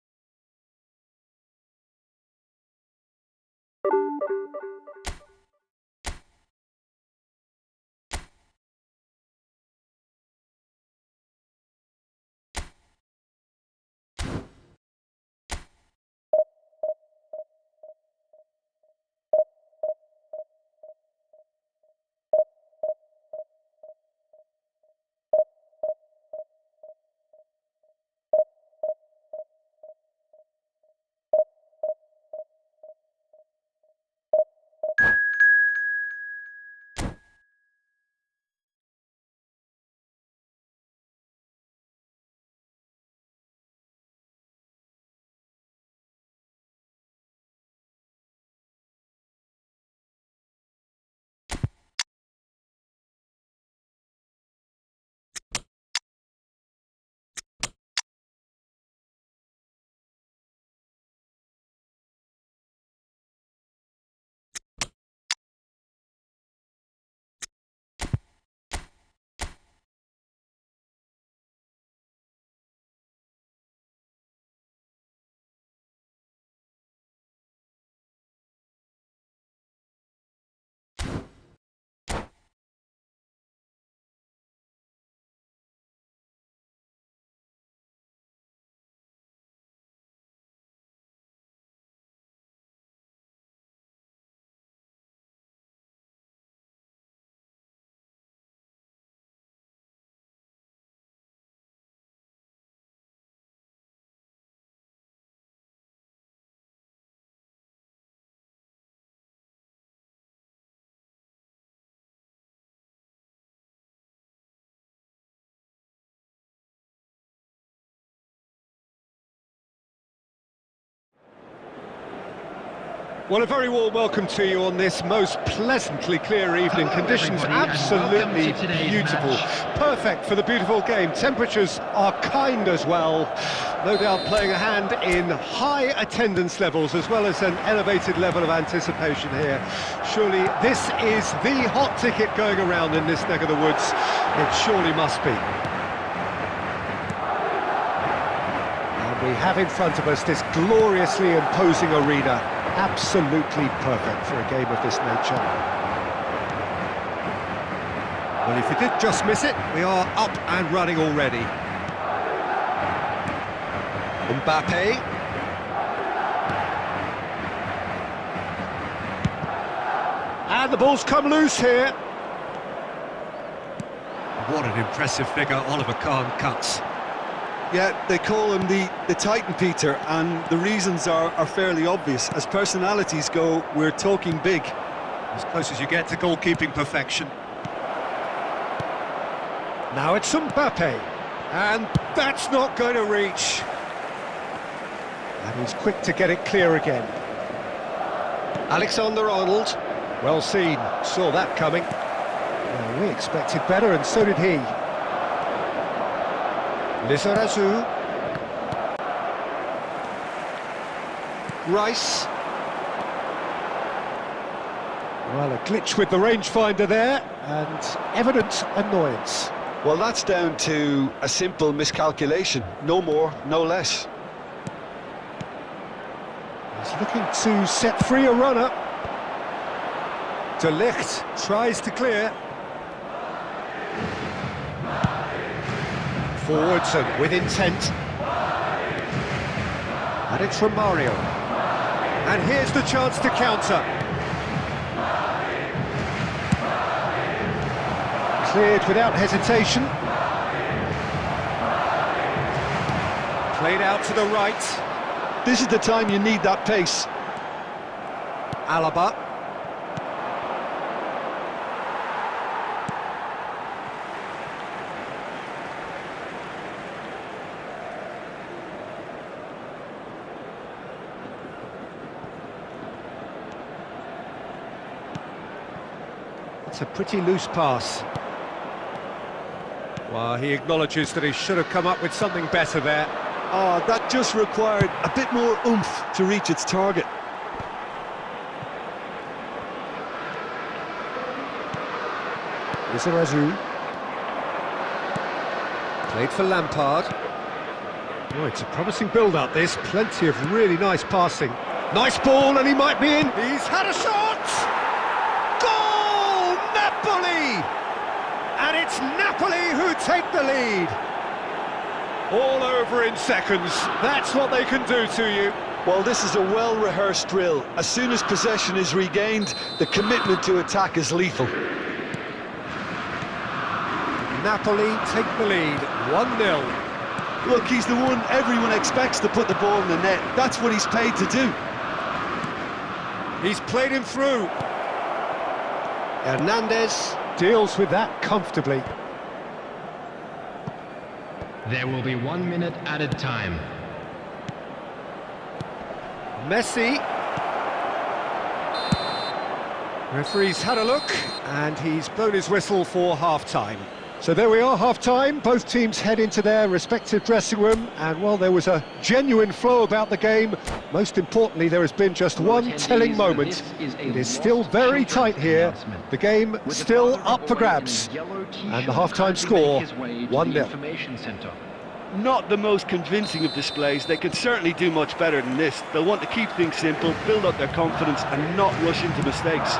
Well, a very warm welcome to you on this most pleasantly clear evening. Hello, conditions everybody, absolutely and welcome to beautiful. match. Perfect for the beautiful game. Temperatures are kind as well. No doubt playing a hand in high attendance levels as well as an elevated level of anticipation here. Surely this is the hot ticket going around in this neck of the woods. It surely must be. And we have in front of us this gloriously imposing arena. Absolutely perfect for a game of this nature. Well, if you did just miss it, we are up and running already. Mbappe. And the ball's come loose here. What an impressive figure Oliver Kahn cuts. Yeah, they call him the Titan, Peter, and the reasons are fairly obvious. As personalities go, we're talking big. As close as you get to goalkeeping perfection. Now it's Mbappe, and that's not going to reach. And he's quick to get it clear again. Alexander-Arnold, well seen, saw that coming. Well, we expected better, and so did he. Lizarazu. Rice. Well, a glitch with the rangefinder there, and evident annoyance. Well, that's down to a simple miscalculation. No more, no less. He's looking to set free a runner. De Ligt tries to clear. Forwards and with intent. And it's from Mario. And here's the chance to counter. Cleared without hesitation. Played out to the right. This is the time you need that pace. Alaba. It's a pretty loose pass. Well, he acknowledges that he should have come up with something better there. Oh, that just required a bit more oomph to reach its target. Lizarazu. Played for Lampard. Oh, it's a promising build-up, this. Plenty of really nice passing. Nice ball, and he might be in. He's had a shot! Goal! Napoli! And it's Napoli who take the lead. All over in seconds. That's what they can do to you. Well, this is a well-rehearsed drill. As soon as possession is regained, the commitment to attack is lethal. Napoli take the lead, 1-0. Look, he's the one everyone expects to put the ball in the net. That's what he's paid to do. He's played him through. Hernandez deals with that comfortably. There will be 1 minute added time. Messi. Referee's had a look, and he's blown his whistle for half-time. So there we are, half-time. Both teams head into their respective dressing room, and while there was a genuine flow about the game, most importantly, there has been just one telling moment. It is still very tight here. The game still up for grabs. And the half-time score, 1-0. Not the most convincing of displays. They can certainly do much better than this. They'll want to keep things simple, build up their confidence, and not rush into mistakes.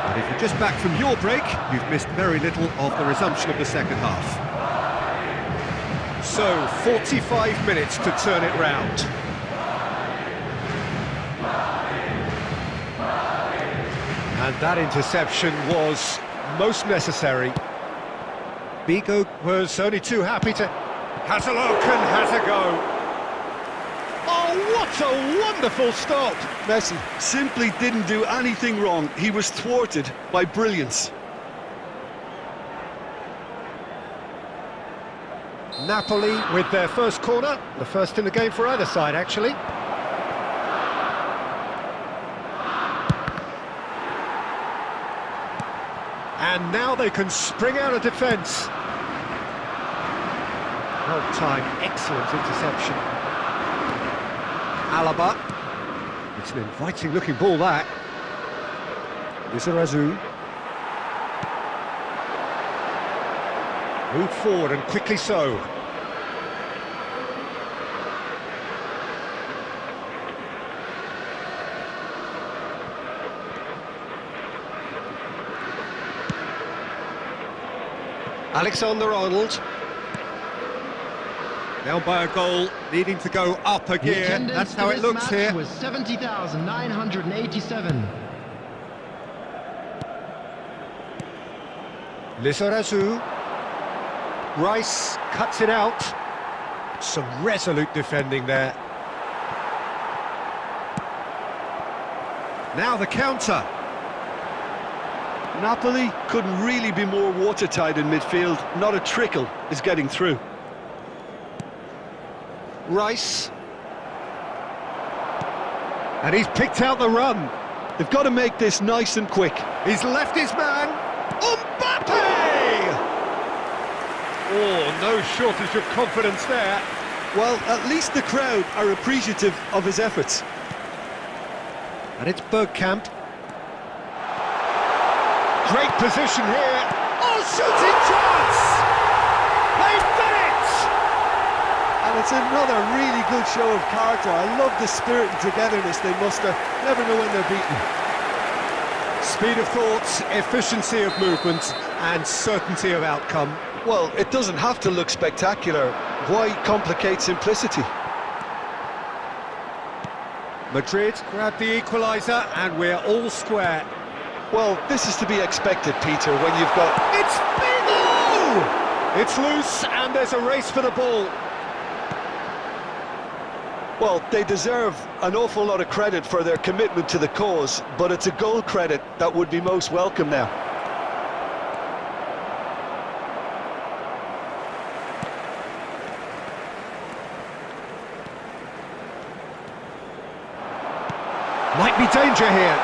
And if you're just back from your break, you've missed very little of the resumption of the second half. So, 45 minutes to turn it round. And that interception was most necessary. Bigo was only too happy to... Has a look and has a go. Oh, what a wonderful stop! Messi simply didn't do anything wrong. He was thwarted by brilliance. Napoli with their first corner, the first in the game for either side, actually. And now they can spring out of defence. Well timed, excellent interception. Alaba. It's an inviting looking ball, that. Lizarazu. Moved forward and quickly so. Alexander-Arnold. Down by a goal, needing to go up a gear. That's how it looks here. Was 70,987. Lizarazu. Rice cuts it out. Some resolute defending there. Now the counter. Napoli couldn't really be more watertight in midfield. Not a trickle is getting through. Rice. And he's picked out the run. They've got to make this nice and quick. He's left his man. Mbappe! Oh, no shortage of confidence there. Well, at least the crowd are appreciative of his efforts. And it's Bergkamp. Great position here. Oh, shooting chance! They've done it! And it's another really good show of character. I love the spirit and togetherness they muster. Never know when they're beaten. Speed of thought, efficiency of movement, and certainty of outcome. Well, it doesn't have to look spectacular. Why complicate simplicity? Madrid grab the equaliser, and we're all square. Well, this is to be expected, Peter, when you've got... It's Bingo! It's loose, and there's a race for the ball. Well, they deserve an awful lot of credit for their commitment to the cause, but it's a goal credit that would be most welcome now. Might be danger here.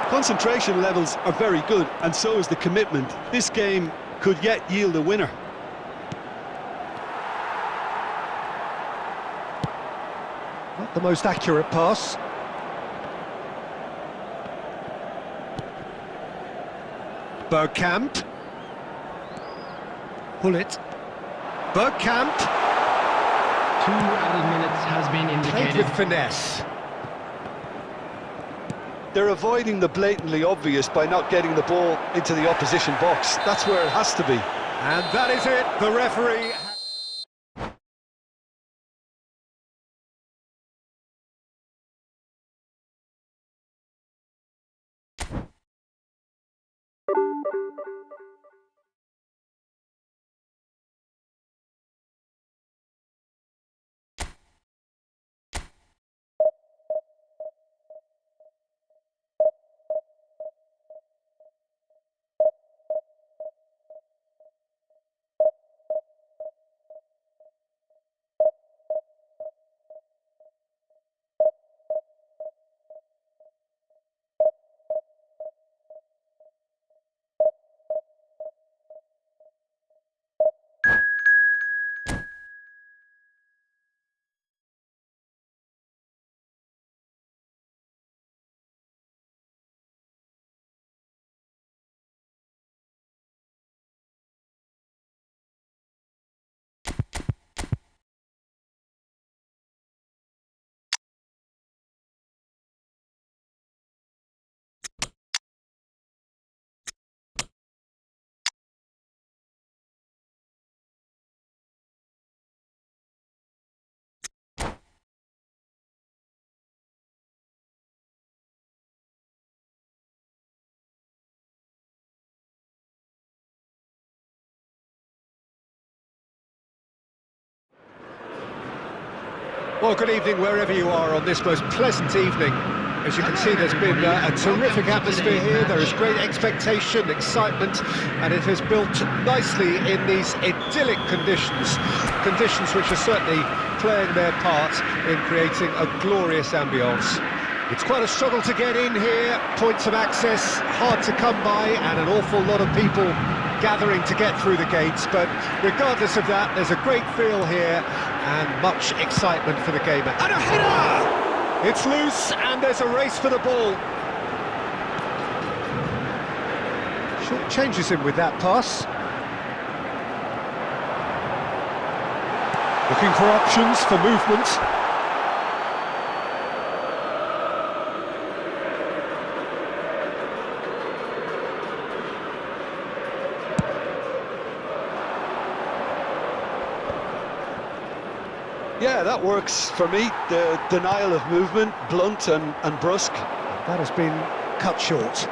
Concentration levels are very good, and so is the commitment. This game could yet yield a winner. Not the most accurate pass. Bergkamp. Gullit. Bergkamp. 2 added minutes has been Played indicated. with finesse. They're avoiding the blatantly obvious by not getting the ball into the opposition box. That's where it has to be. And that is it. The referee... Well, good evening wherever you are on this most pleasant evening. As you can see, there's been a terrific atmosphere here. There is great expectation, excitement, and it has built nicely in these idyllic conditions. Conditions which are certainly playing their part in creating a glorious ambience. It's quite a struggle to get in here, points of access hard to come by, and an awful lot of people gathering to get through the gates, but regardless of that, there's a great feel here and much excitement for the game. And a header! It's loose, and there's a race for the ball. Short changes him with that pass. Looking for options for movement. Yeah, that works for me. The denial of movement, blunt and brusque. That has been cut short.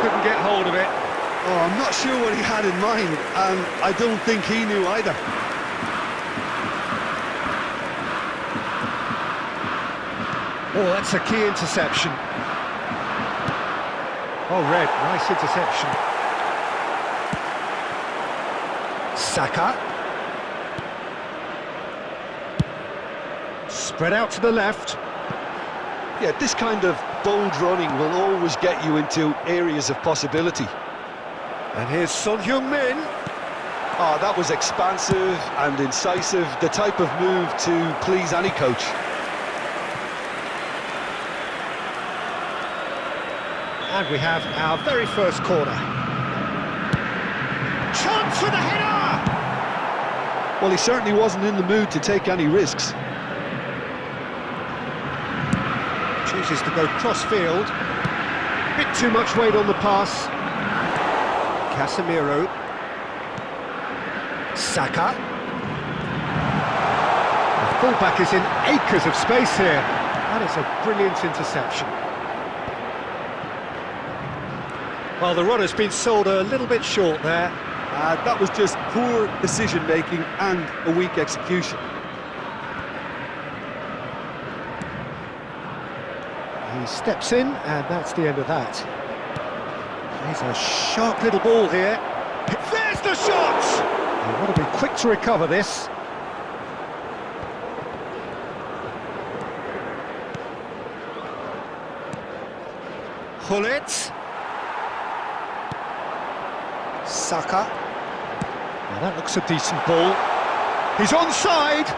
couldn't get hold of it. Oh, I'm not sure what he had in mind, and I don't think he knew either. Oh, that's a key interception. Oh, Red, nice interception. Saka. Spread out to the left. Yeah, this kind of bold running will always get you into areas of possibility. And here's Son Heung-min. Oh, that was expansive and incisive, the type of move to please any coach. And we have our very first corner. Chance for the header! Well, he certainly wasn't in the mood to take any risks. Chooses to go cross-field. Bit too much weight on the pass. Casemiro. Saka. The fullback is in acres of space here. That is a brilliant interception. Well, the runner's been sold a little bit short there. That was just poor decision-making and a weak execution. He steps in, and that's the end of that. He's a sharp little ball here. There's the shot! You want to be quick to recover this. Gullit. Saka. Now that looks a decent ball. He's onside!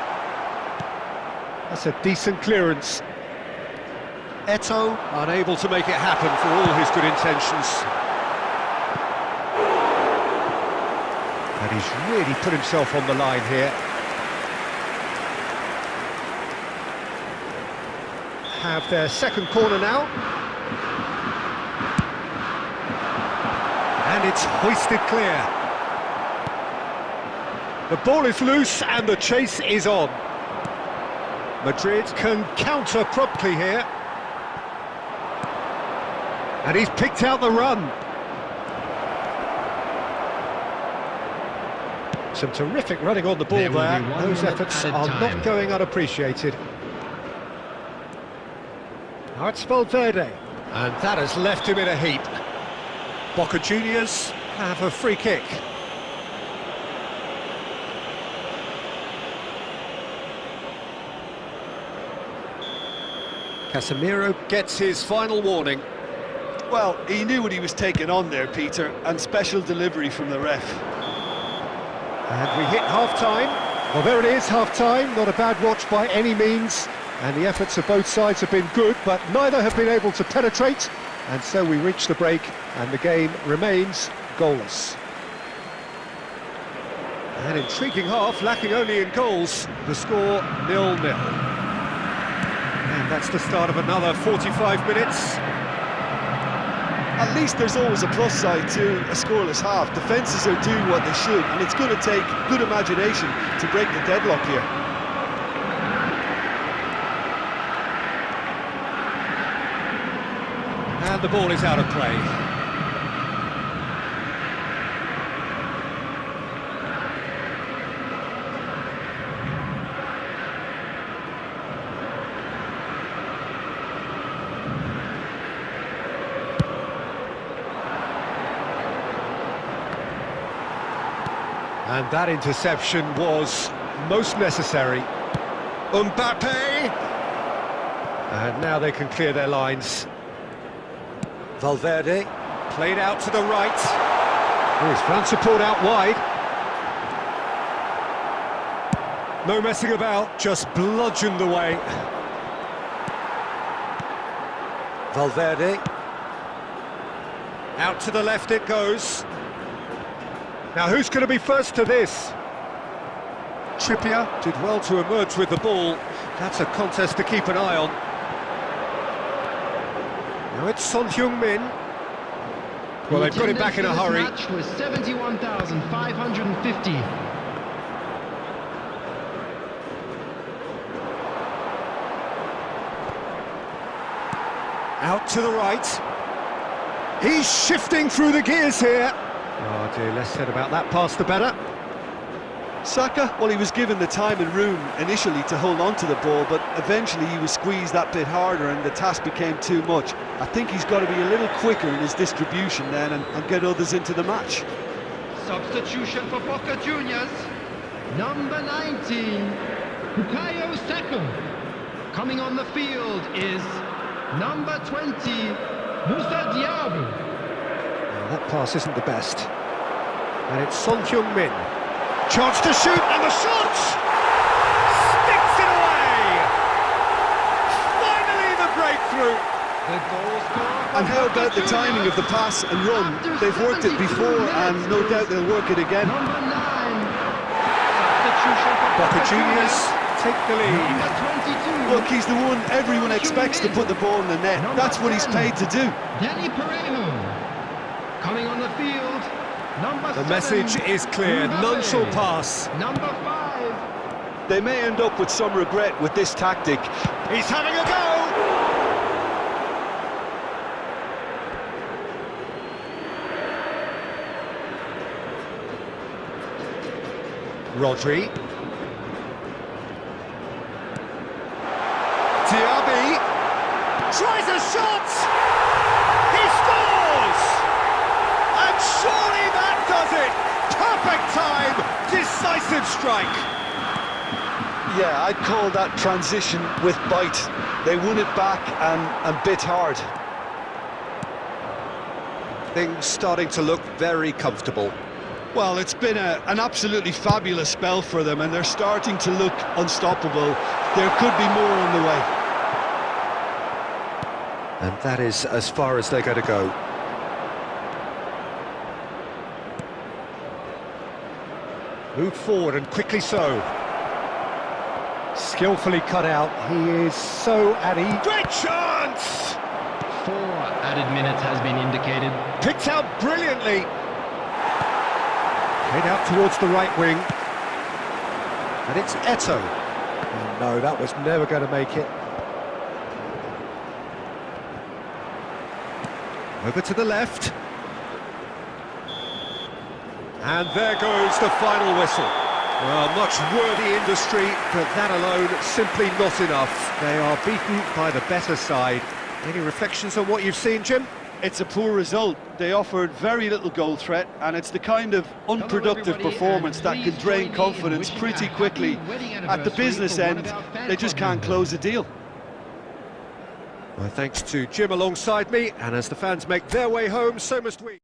That's a decent clearance. Eto'o unable to make it happen for all his good intentions. And he's really put himself on the line here. Have their second corner now. And it's hoisted clear. The ball is loose and the chase is on. Madrid can counter promptly here. And he's picked out the run. Some terrific running on the ball there. Those efforts are not going unappreciated. Now it's Valverde. And that has left him in a heap. Boca Juniors have a free kick. Casemiro gets his final warning. Well, he knew what he was taking on there, Peter, and special delivery from the ref. And we hit half-time. Well, there it is, half-time. Not a bad watch by any means. And the efforts of both sides have been good, but neither have been able to penetrate. And so we reach the break, and the game remains goalless. An intriguing half, lacking only in goals. The score 0-0. And that's the start of another 45 minutes. At least there's always a plus side to a scoreless half. Defences are doing what they should, and it's going to take good imagination to break the deadlock here. And the ball is out of play. And that interception was most necessary. Mbappe! And now they can clear their lines. Valverde, played out to the right. Here's front support out wide. No messing about, just bludgeoned away. Valverde. Out to the left it goes. Now who's going to be first to this? Trippier did well to emerge with the ball. That's a contest to keep an eye on. Now it's Son Heung-min. Well, they've got him back in a hurry. The match was 71,550. Out to the right. He's shifting through the gears here. Oh dear, less said about that pass the better. Saka, well, he was given the time and room initially to hold on to the ball, but eventually he was squeezed that bit harder and the task became too much. I think he's got to be a little quicker in his distribution then and get others into the match. Substitution for Boca Juniors. Number 19, Bukayo Saka. Coming on the field is number 20, Musa Diaby. Well, that pass isn't the best. And it's Son Heung-min. Chance to shoot, and the shot! Sticks it away! Finally the breakthrough! The goal scorer. And how about the timing of the pass and run? They've worked it before and no doubt they'll work it again. Number 9. Substitution for Boca Juniors take the lead. Number 22. Look, he's the one everyone expects to put the ball in the net. That's what he's paid to do. Danny Parejo. Coming on the field. Number The 7, message is clear, none shall pass. Number 5. They may end up with some regret with this tactic. He's having a go! Rodri. Diaby tries a shot! He scores! And surely that does it! Perfect time! Decisive strike! Yeah, I'd call that transition with bite. They won it back and bit hard. Things starting to look very comfortable. Well, it's been an absolutely fabulous spell for them and they're starting to look unstoppable. There could be more on the way. And that is as far as they're going to go. Moved forward and quickly so. Skillfully cut out. He is so at ease. Great chance! 4 added minutes has been indicated. Picked out brilliantly. Played out towards the right wing. And it's Eto'o. Oh, no, that was never going to make it. Over to the left. And there goes the final whistle. Well, much worthy industry, but that alone simply not enough. They are beaten by the better side. Any reflections on what you've seen, Jim? It's a poor result. They offered very little goal threat and it's the kind of unproductive performance that can drain confidence pretty quickly. At the business end, they just can't close the deal. Well, thanks to Jim alongside me, and as the fans make their way home, so must we.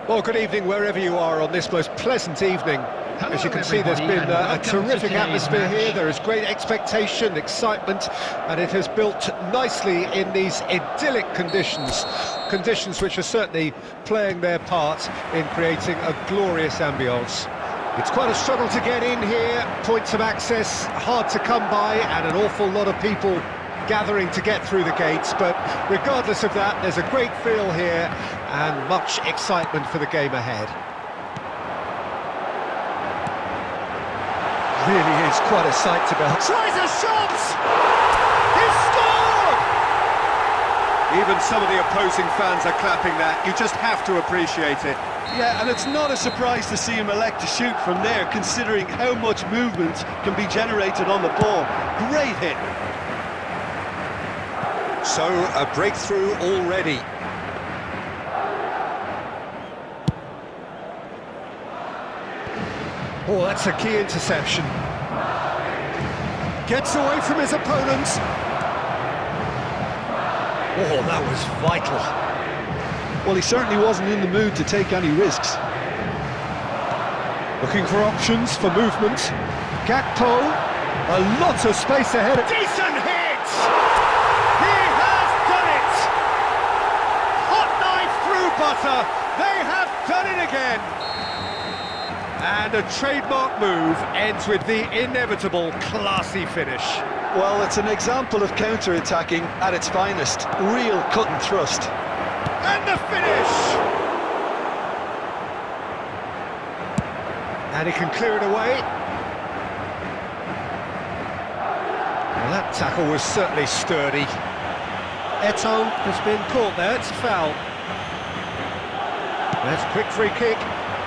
Well, good evening wherever you are on this most pleasant evening. As you can see, there's been a terrific atmosphere here. There is great expectation, excitement, and it has built nicely in these idyllic conditions. Conditions which are certainly playing their part in creating a glorious ambience. It's quite a struggle to get in here, points of access hard to come by, and an awful lot of people gathering to get through the gates, but regardless of that, there's a great feel here and much excitement for the game ahead. Really is quite a sight to behold. Tries a shot! He's scored! Even some of the opposing fans are clapping that. You just have to appreciate it. Yeah, and it's not a surprise to see him elect to shoot from there, considering how much movement can be generated on the ball. Great hit. So, a breakthrough already. Oh, that's a key interception. Gets away from his opponents. Oh, that was vital. Well, he certainly wasn't in the mood to take any risks. Looking for options for movement. Gakpo, a lot of space ahead. Decent hit! He has done it! Hot knife through butter. They have done it again. And a trademark move ends with the inevitable classy finish. Well, it's an example of counter-attacking at its finest. Real cut and thrust. And the finish! And he can clear it away. Well, that tackle was certainly sturdy. Eto'o has been caught there, it's a foul. That's a quick free kick.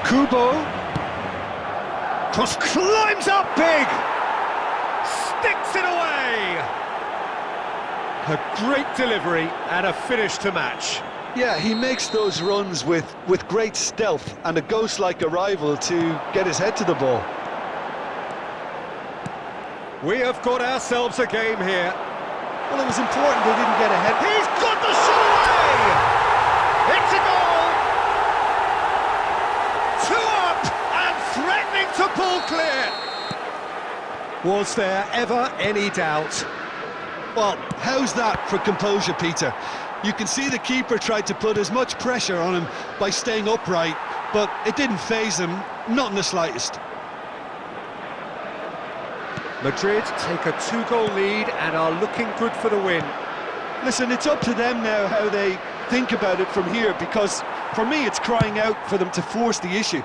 Kubo. Cross climbs up big! Sticks it away! A great delivery and a finish to match. Yeah, he makes those runs with great stealth and a ghost-like arrival to get his head to the ball. We have got ourselves a game here. Well, it was important they didn't get ahead. He's got the shot away! It's a goal! 2 up and threatening to pull clear. Was there ever any doubt? Well, how's that for composure, Peter? You can see the keeper tried to put as much pressure on him by staying upright, but it didn't faze him, not in the slightest. Madrid take a 2-goal lead and are looking good for the win. Listen, it's up to them now how they think about it from here, because for me it's crying out for them to force the issue.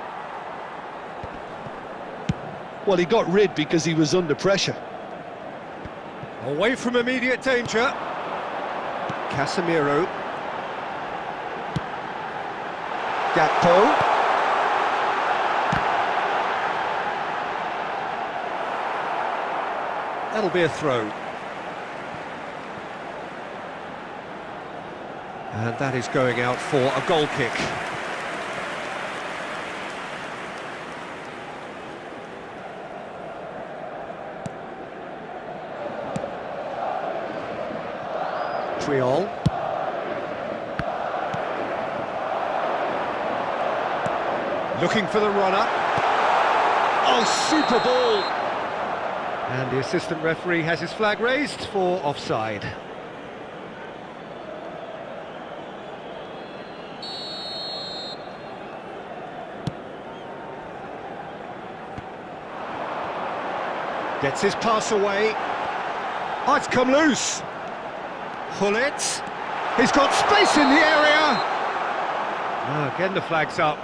Well, he got rid because he was under pressure. Away from immediate danger. Casemiro. Gakpo. That'll be a throw. And that is going out for a goal kick. Triol. Looking for the runner. Oh, super ball! And the assistant referee has his flag raised for offside. Gets his pass away. Oh, it's come loose. Gullit. He's got space in the area. Oh, again the flag's up.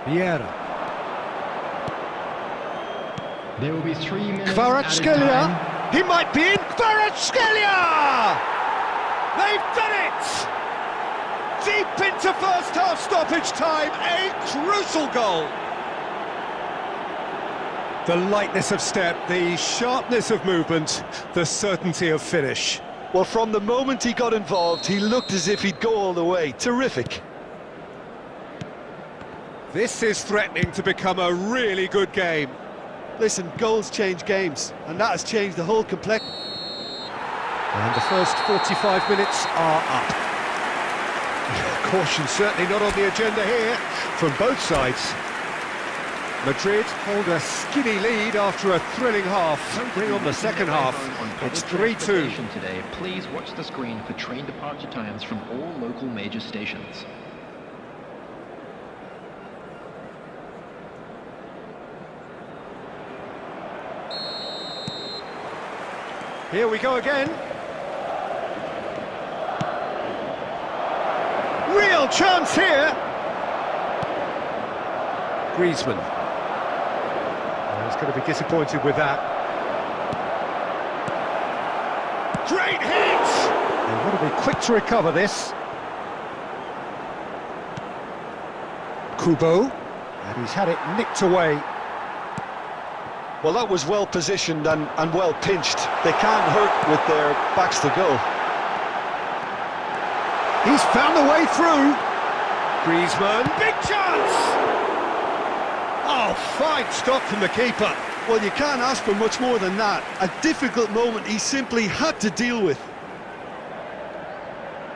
Vieira. There will be 3 minutes. Kvaratskhelia. He might be in. Kvaratskhelia! They've done it! Deep into first half stoppage time, a crucial goal. The lightness of step, the sharpness of movement, the certainty of finish. Well, from the moment he got involved, he looked as if he'd go all the way. Terrific. This is threatening to become a really good game. Listen, goals change games, and that has changed the whole complex. And the first 45 minutes are up. Caution certainly not on the agenda here from both sides. Madrid hold a skinny lead after a thrilling half. Bring on the second half. It's 3-2. Today, please watch the screen for train departure times from all local major stations. Here we go again. Real chance here. Griezmann. Oh, he's going to be disappointed with that. Great hit! They've got to be quick to recover this. Kubo. And he's had it nicked away. Well, that was well positioned and well pinched. They can't hurt with their backs to goal. He's found a way through. Griezmann, big chance! Oh, fine stop from the keeper. Well, you can't ask for much more than that. A difficult moment he simply had to deal with.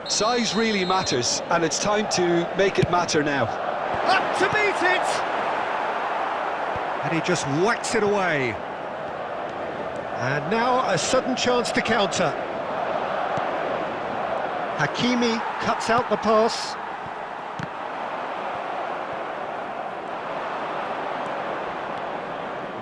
Size really matters, and it's time to make it matter now. Up to meet it! And he just whacks it away. And now a sudden chance to counter. Hakimi cuts out the pass.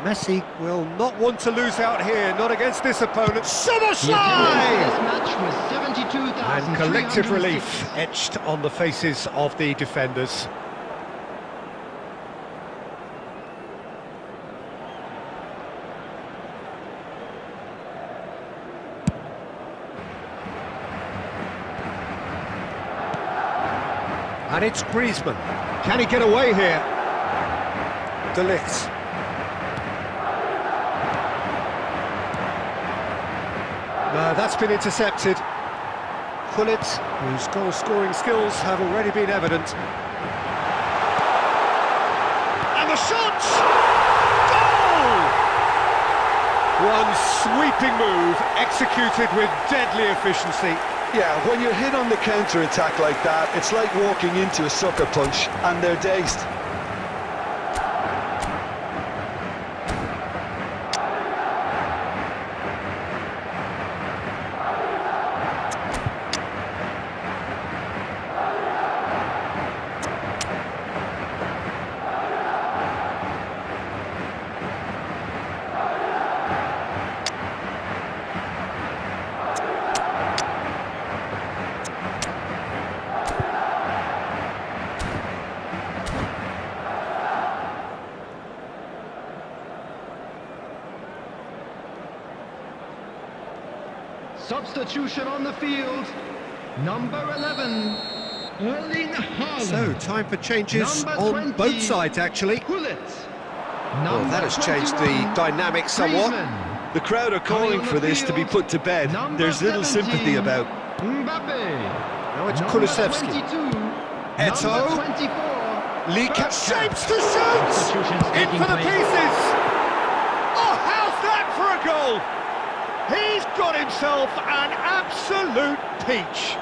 Messi will not want to lose out here, not against this opponent. Somerslide! This match was 72,000. And collective relief etched on the faces of the defenders. And it's Griezmann. Can he get away here? Gullit. No, that's been intercepted. Gullit, whose goal-scoring skills have already been evident. And the shot! Goal! One sweeping move, executed with deadly efficiency. Yeah, when you're hit on the counter-attack like that, it's like walking into a sucker punch, and they're dazed. Substitution on the field. Number 11, Erling Haaland. So, time for changes Number on 20, both sides, actually. Gullit. Well, that has changed the dynamic somewhat. Griezmann. The crowd are calling for this to be put to bed. Number There's little 17, sympathy about. Mbappe. Now it's Number Kulusevski. 22, Eto. Number 24. Lika shapes to shoot! Substitutions In taking for the place. pieces! Oh, how's that for a goal? He's got himself an absolute peach.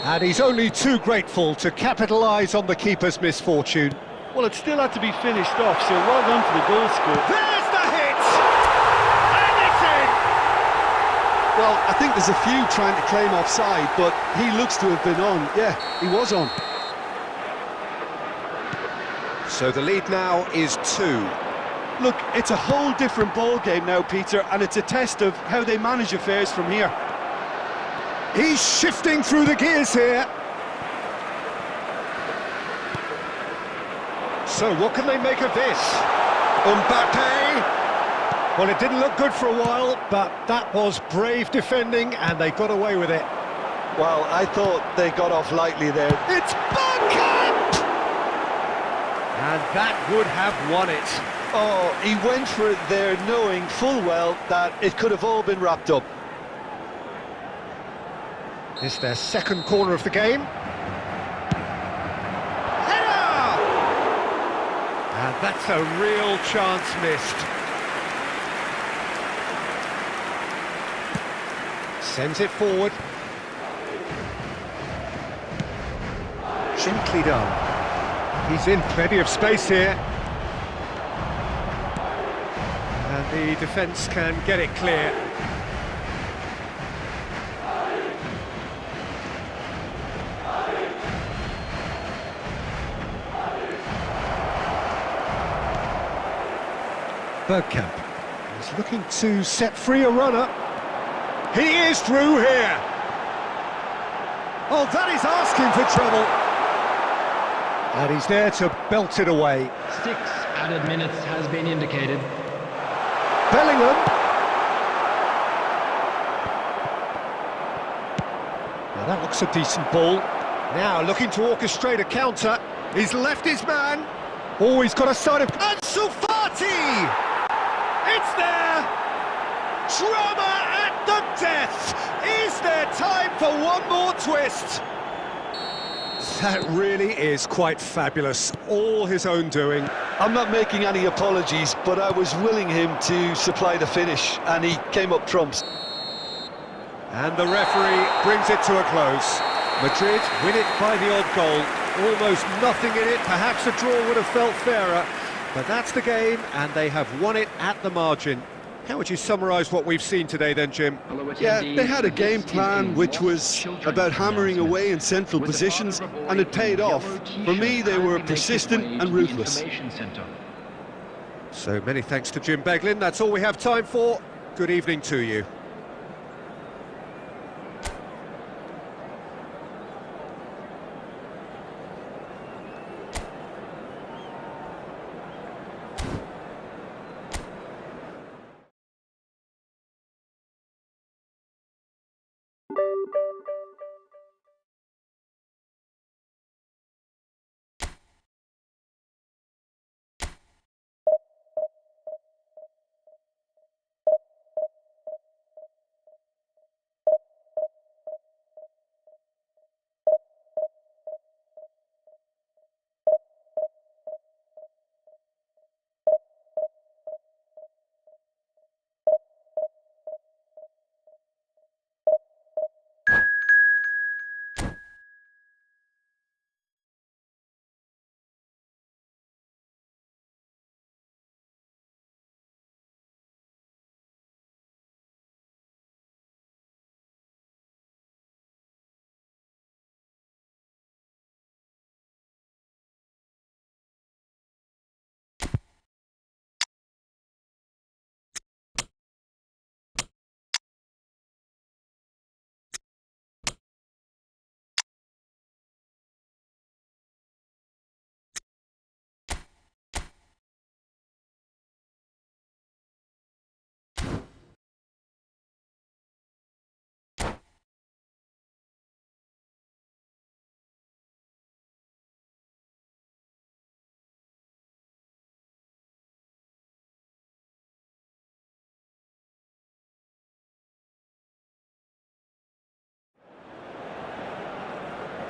And he's only too grateful to capitalise on the keeper's misfortune. Well, it still had to be finished off, so well done to the goal scorer. There's the hit! And it's in! Well, I think there's a few trying to claim offside, but he looks to have been on. Yeah, he was on. So the lead now is 2. Look, it's a whole different ball game now, Peter, and it's a test of how they manage affairs from here. He's shifting through the gears here. So what can they make of this? Mbappe! Well, it didn't look good for a while, but that was brave defending, and they got away with it. Well, I thought they got off lightly there. It's Bergkamp! And that would have won it. Oh, he went for it there knowing full well that it could have all been wrapped up. It's their second corner of the game. Header! That's a real chance missed. Sends it forward. Gently done. He's in plenty of space here. And the defence can get it clear. Bergkamp is looking to set free a runner. He is through here. Oh, that is asking for trouble. And he's there to belt it away. 6 added minutes has been indicated. Bellingham. Now that looks a decent ball. Now looking to orchestrate a counter. He's left his man. Oh, he's got a side of... Ansu Fati! It's there! Drama at the death! Is there time for one more twist? That really is quite fabulous. All his own doing. I'm not making any apologies, but I was willing him to supply the finish, and he came up trumps. And the referee brings it to a close. Madrid win it by the odd goal. Almost nothing in it. Perhaps a draw would have felt fairer. But that's the game, and they have won it at the margin. How would you summarise what we've seen today then, Jim? Yeah, they had a game plan which was about hammering away in central positions, and it paid off. For me, they were persistent and ruthless. So many thanks to Jim Beglin. That's all we have time for. Good evening to you.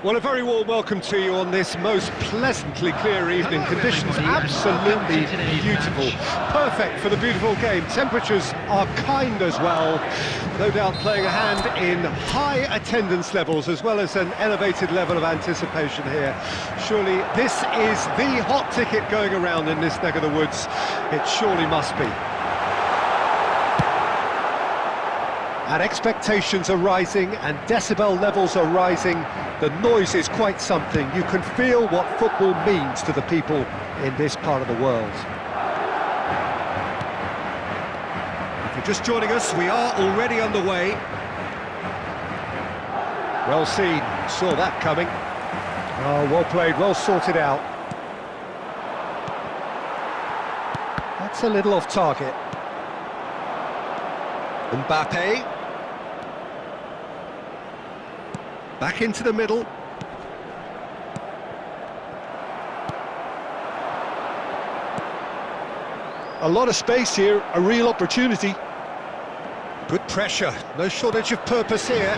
Well, a very warm welcome to you on this most pleasantly clear evening. Conditions absolutely beautiful. Perfect for the beautiful game. Temperatures are kind as well. No doubt playing a hand in high attendance levels as well as an elevated level of anticipation here. Surely this is the hot ticket going around in this neck of the woods. It surely must be. And expectations are rising and decibel levels are rising. The noise is quite something. You can feel what football means to the people in this part of the world. If you're just joining us, we are already underway. Well seen, saw that coming. Oh, well played, well sorted out. That's a little off target. Mbappe. Back into the middle. A lot of space here, a real opportunity. Good pressure, no shortage of purpose here.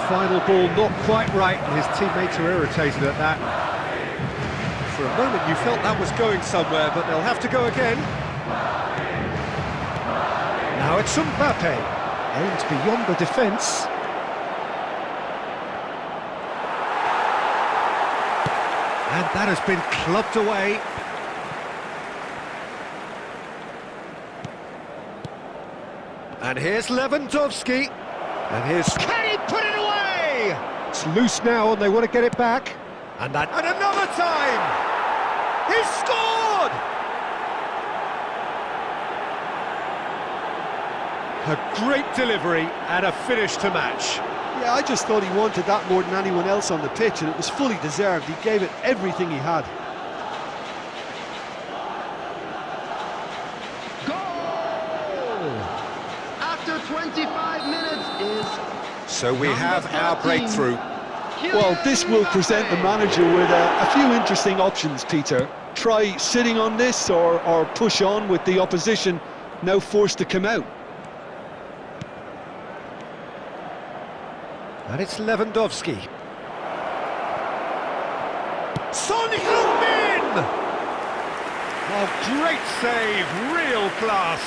final ball not quite right, and his teammates are irritated at that. For a moment you felt that was going somewhere, but they'll have to go again. Now it's Mbappe, aimed beyond the defence. And that has been clubbed away. And here's Lewandowski. And here's... Can he put it away? It's loose now and they want to get it back. And another time! He scored! A great delivery and a finish to match. Yeah, I just thought he wanted that more than anyone else on the pitch, and it was fully deserved. He gave it everything he had. Goal! After 25 minutes is... So we have our breakthrough. Well, this will present the manager with a few interesting options, Peter. Try sitting on this or push on with the opposition now forced to come out. And it's Lewandowski. Son Heung-min! Oh, great save, real class.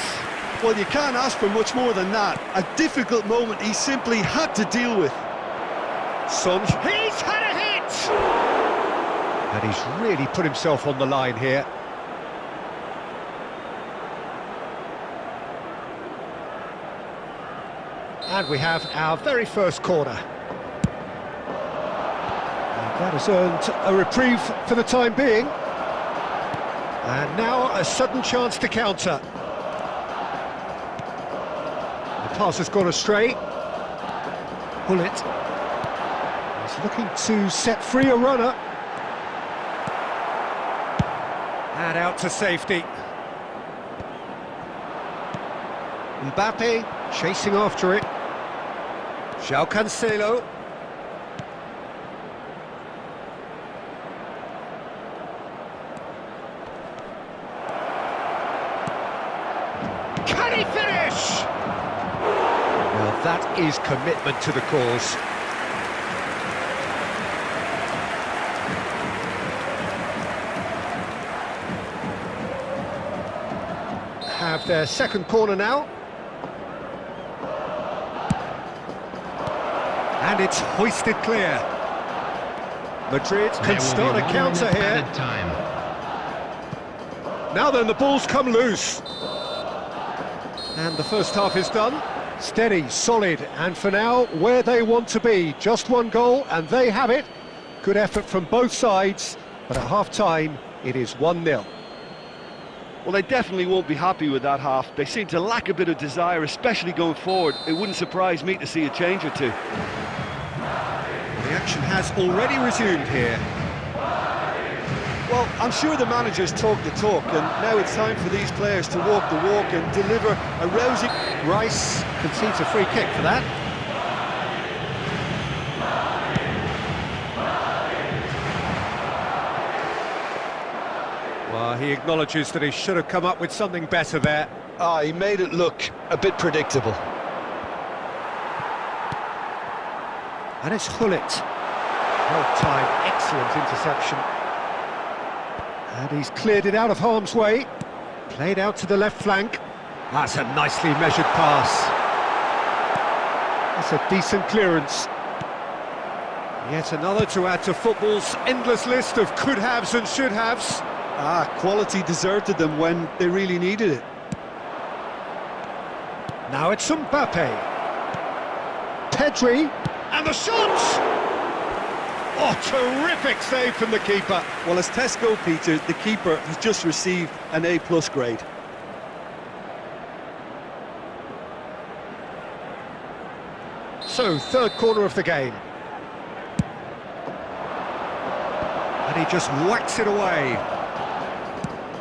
Well, you can't ask for much more than that. A difficult moment he simply had to deal with. Son, he's had a hit! And he's really put himself on the line here. And we have our very first corner. And that has earned a reprieve for the time being. And now a sudden chance to counter. The pass has gone astray. Gullit is looking to set free a runner. And out to safety. Mbappe chasing after it. Cancelo. Can he finish? Well, that is commitment to the cause. Have their second corner now. And it's hoisted clear. Madrid can start a counter here. Now then, the ball's come loose. And the first half is done. Steady, solid, and for now, where they want to be. Just one goal, and they have it. Good effort from both sides, but at half-time, it is 1-0. Well, they definitely won't be happy with that half. They seem to lack a bit of desire, especially going forward. It wouldn't surprise me to see a change or two. The action has already resumed here. Well, I'm sure the managers talk the talk, and now it's time for these players to walk the walk and deliver a rousing... Rice concedes a free kick for that. Well, he acknowledges that he should have come up with something better there. He made it look a bit predictable. And it's Gullit. Well-timed, excellent interception. And he's cleared it out of harm's way. Played out to the left flank. That's a nicely measured pass. That's a decent clearance. Yet another to add to football's endless list of could-haves and should-haves. Quality deserted them when they really needed it. Now it's Mbappe. Pedri. And the shot! Oh, terrific save from the keeper. Well, as tests go, Peter, the keeper has just received an A+ grade. So, third corner of the game. And he just whacks it away.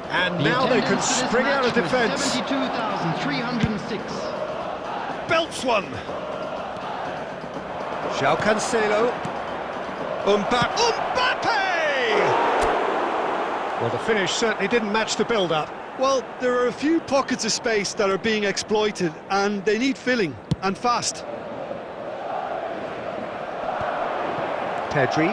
And now they can spring out of defence. 72,306. Belts one. Cancelo. Mbappe! Well, the finish certainly didn't match the build-up. Well, there are a few pockets of space that are being exploited, and they need filling, and fast. Pedri.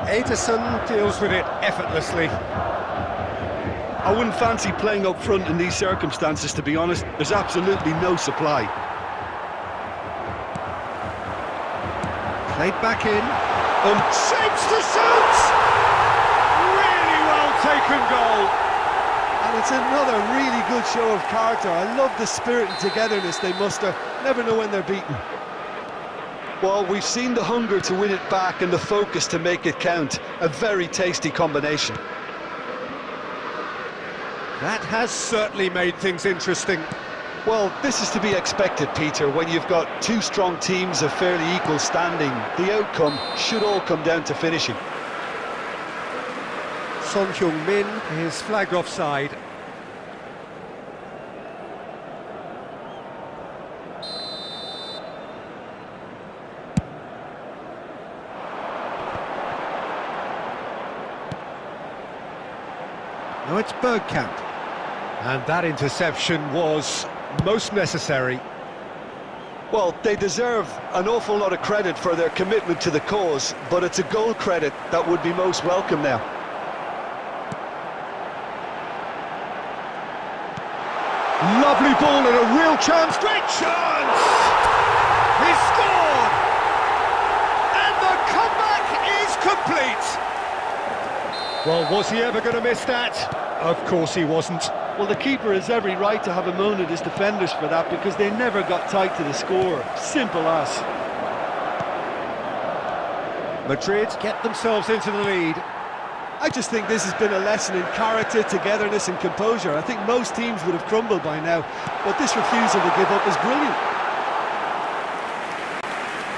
Ederson deals with it effortlessly. I wouldn't fancy playing up front in these circumstances, to be honest. There's absolutely no supply. Played back in. Shapes to shoot! Really well taken goal. And it's another really good show of character. I love the spirit and togetherness they muster. Never know when they're beaten. Well, we've seen the hunger to win it back and the focus to make it count. A very tasty combination. That has certainly made things interesting. Well, this is to be expected, Peter. When you've got two strong teams of fairly equal standing, the outcome should all come down to finishing. Son Heung-min is flagged offside. Now it's Bergkamp. And that interception was most necessary. Well, they deserve an awful lot of credit for their commitment to the cause, but it's a goal credit that would be most welcome now. Lovely ball and a real chance. Great chance! He scored! And the comeback is complete! Well, was he ever going to miss that? Of course he wasn't. Well, the keeper has every right to have a moan at his defenders for that, because they never got tight to the score. Simple as. Madrid get themselves into the lead. I just think this has been a lesson in character, togetherness and composure. I think most teams would have crumbled by now, but this refusal to give up is brilliant.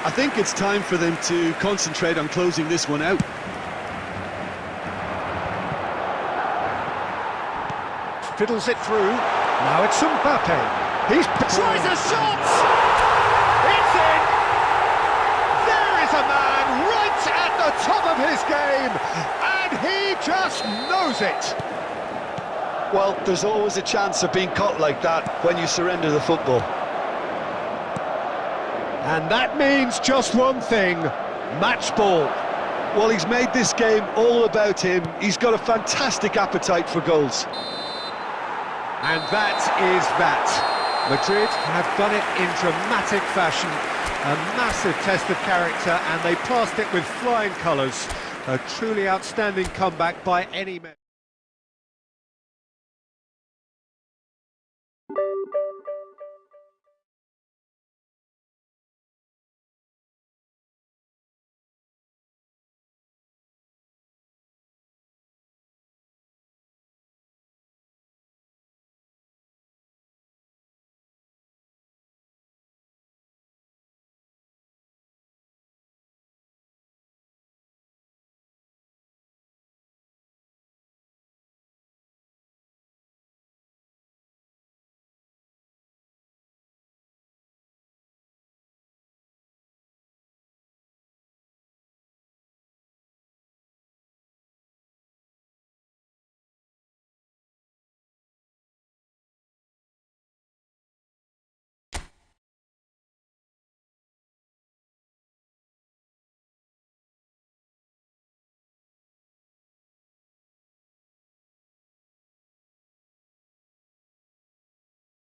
I think it's time for them to concentrate on closing this one out. Fiddles it through. Now it's Mbappe. He tries a shot! It's in! There is a man right at the top of his game, and he just knows it. Well, there's always a chance of being caught like that when you surrender the football. And that means just one thing: match ball. Well, he's made this game all about him. He's got a fantastic appetite for goals. And that is that. Madrid have done it in dramatic fashion. A massive test of character, and they passed it with flying colours. A truly outstanding comeback by any measure.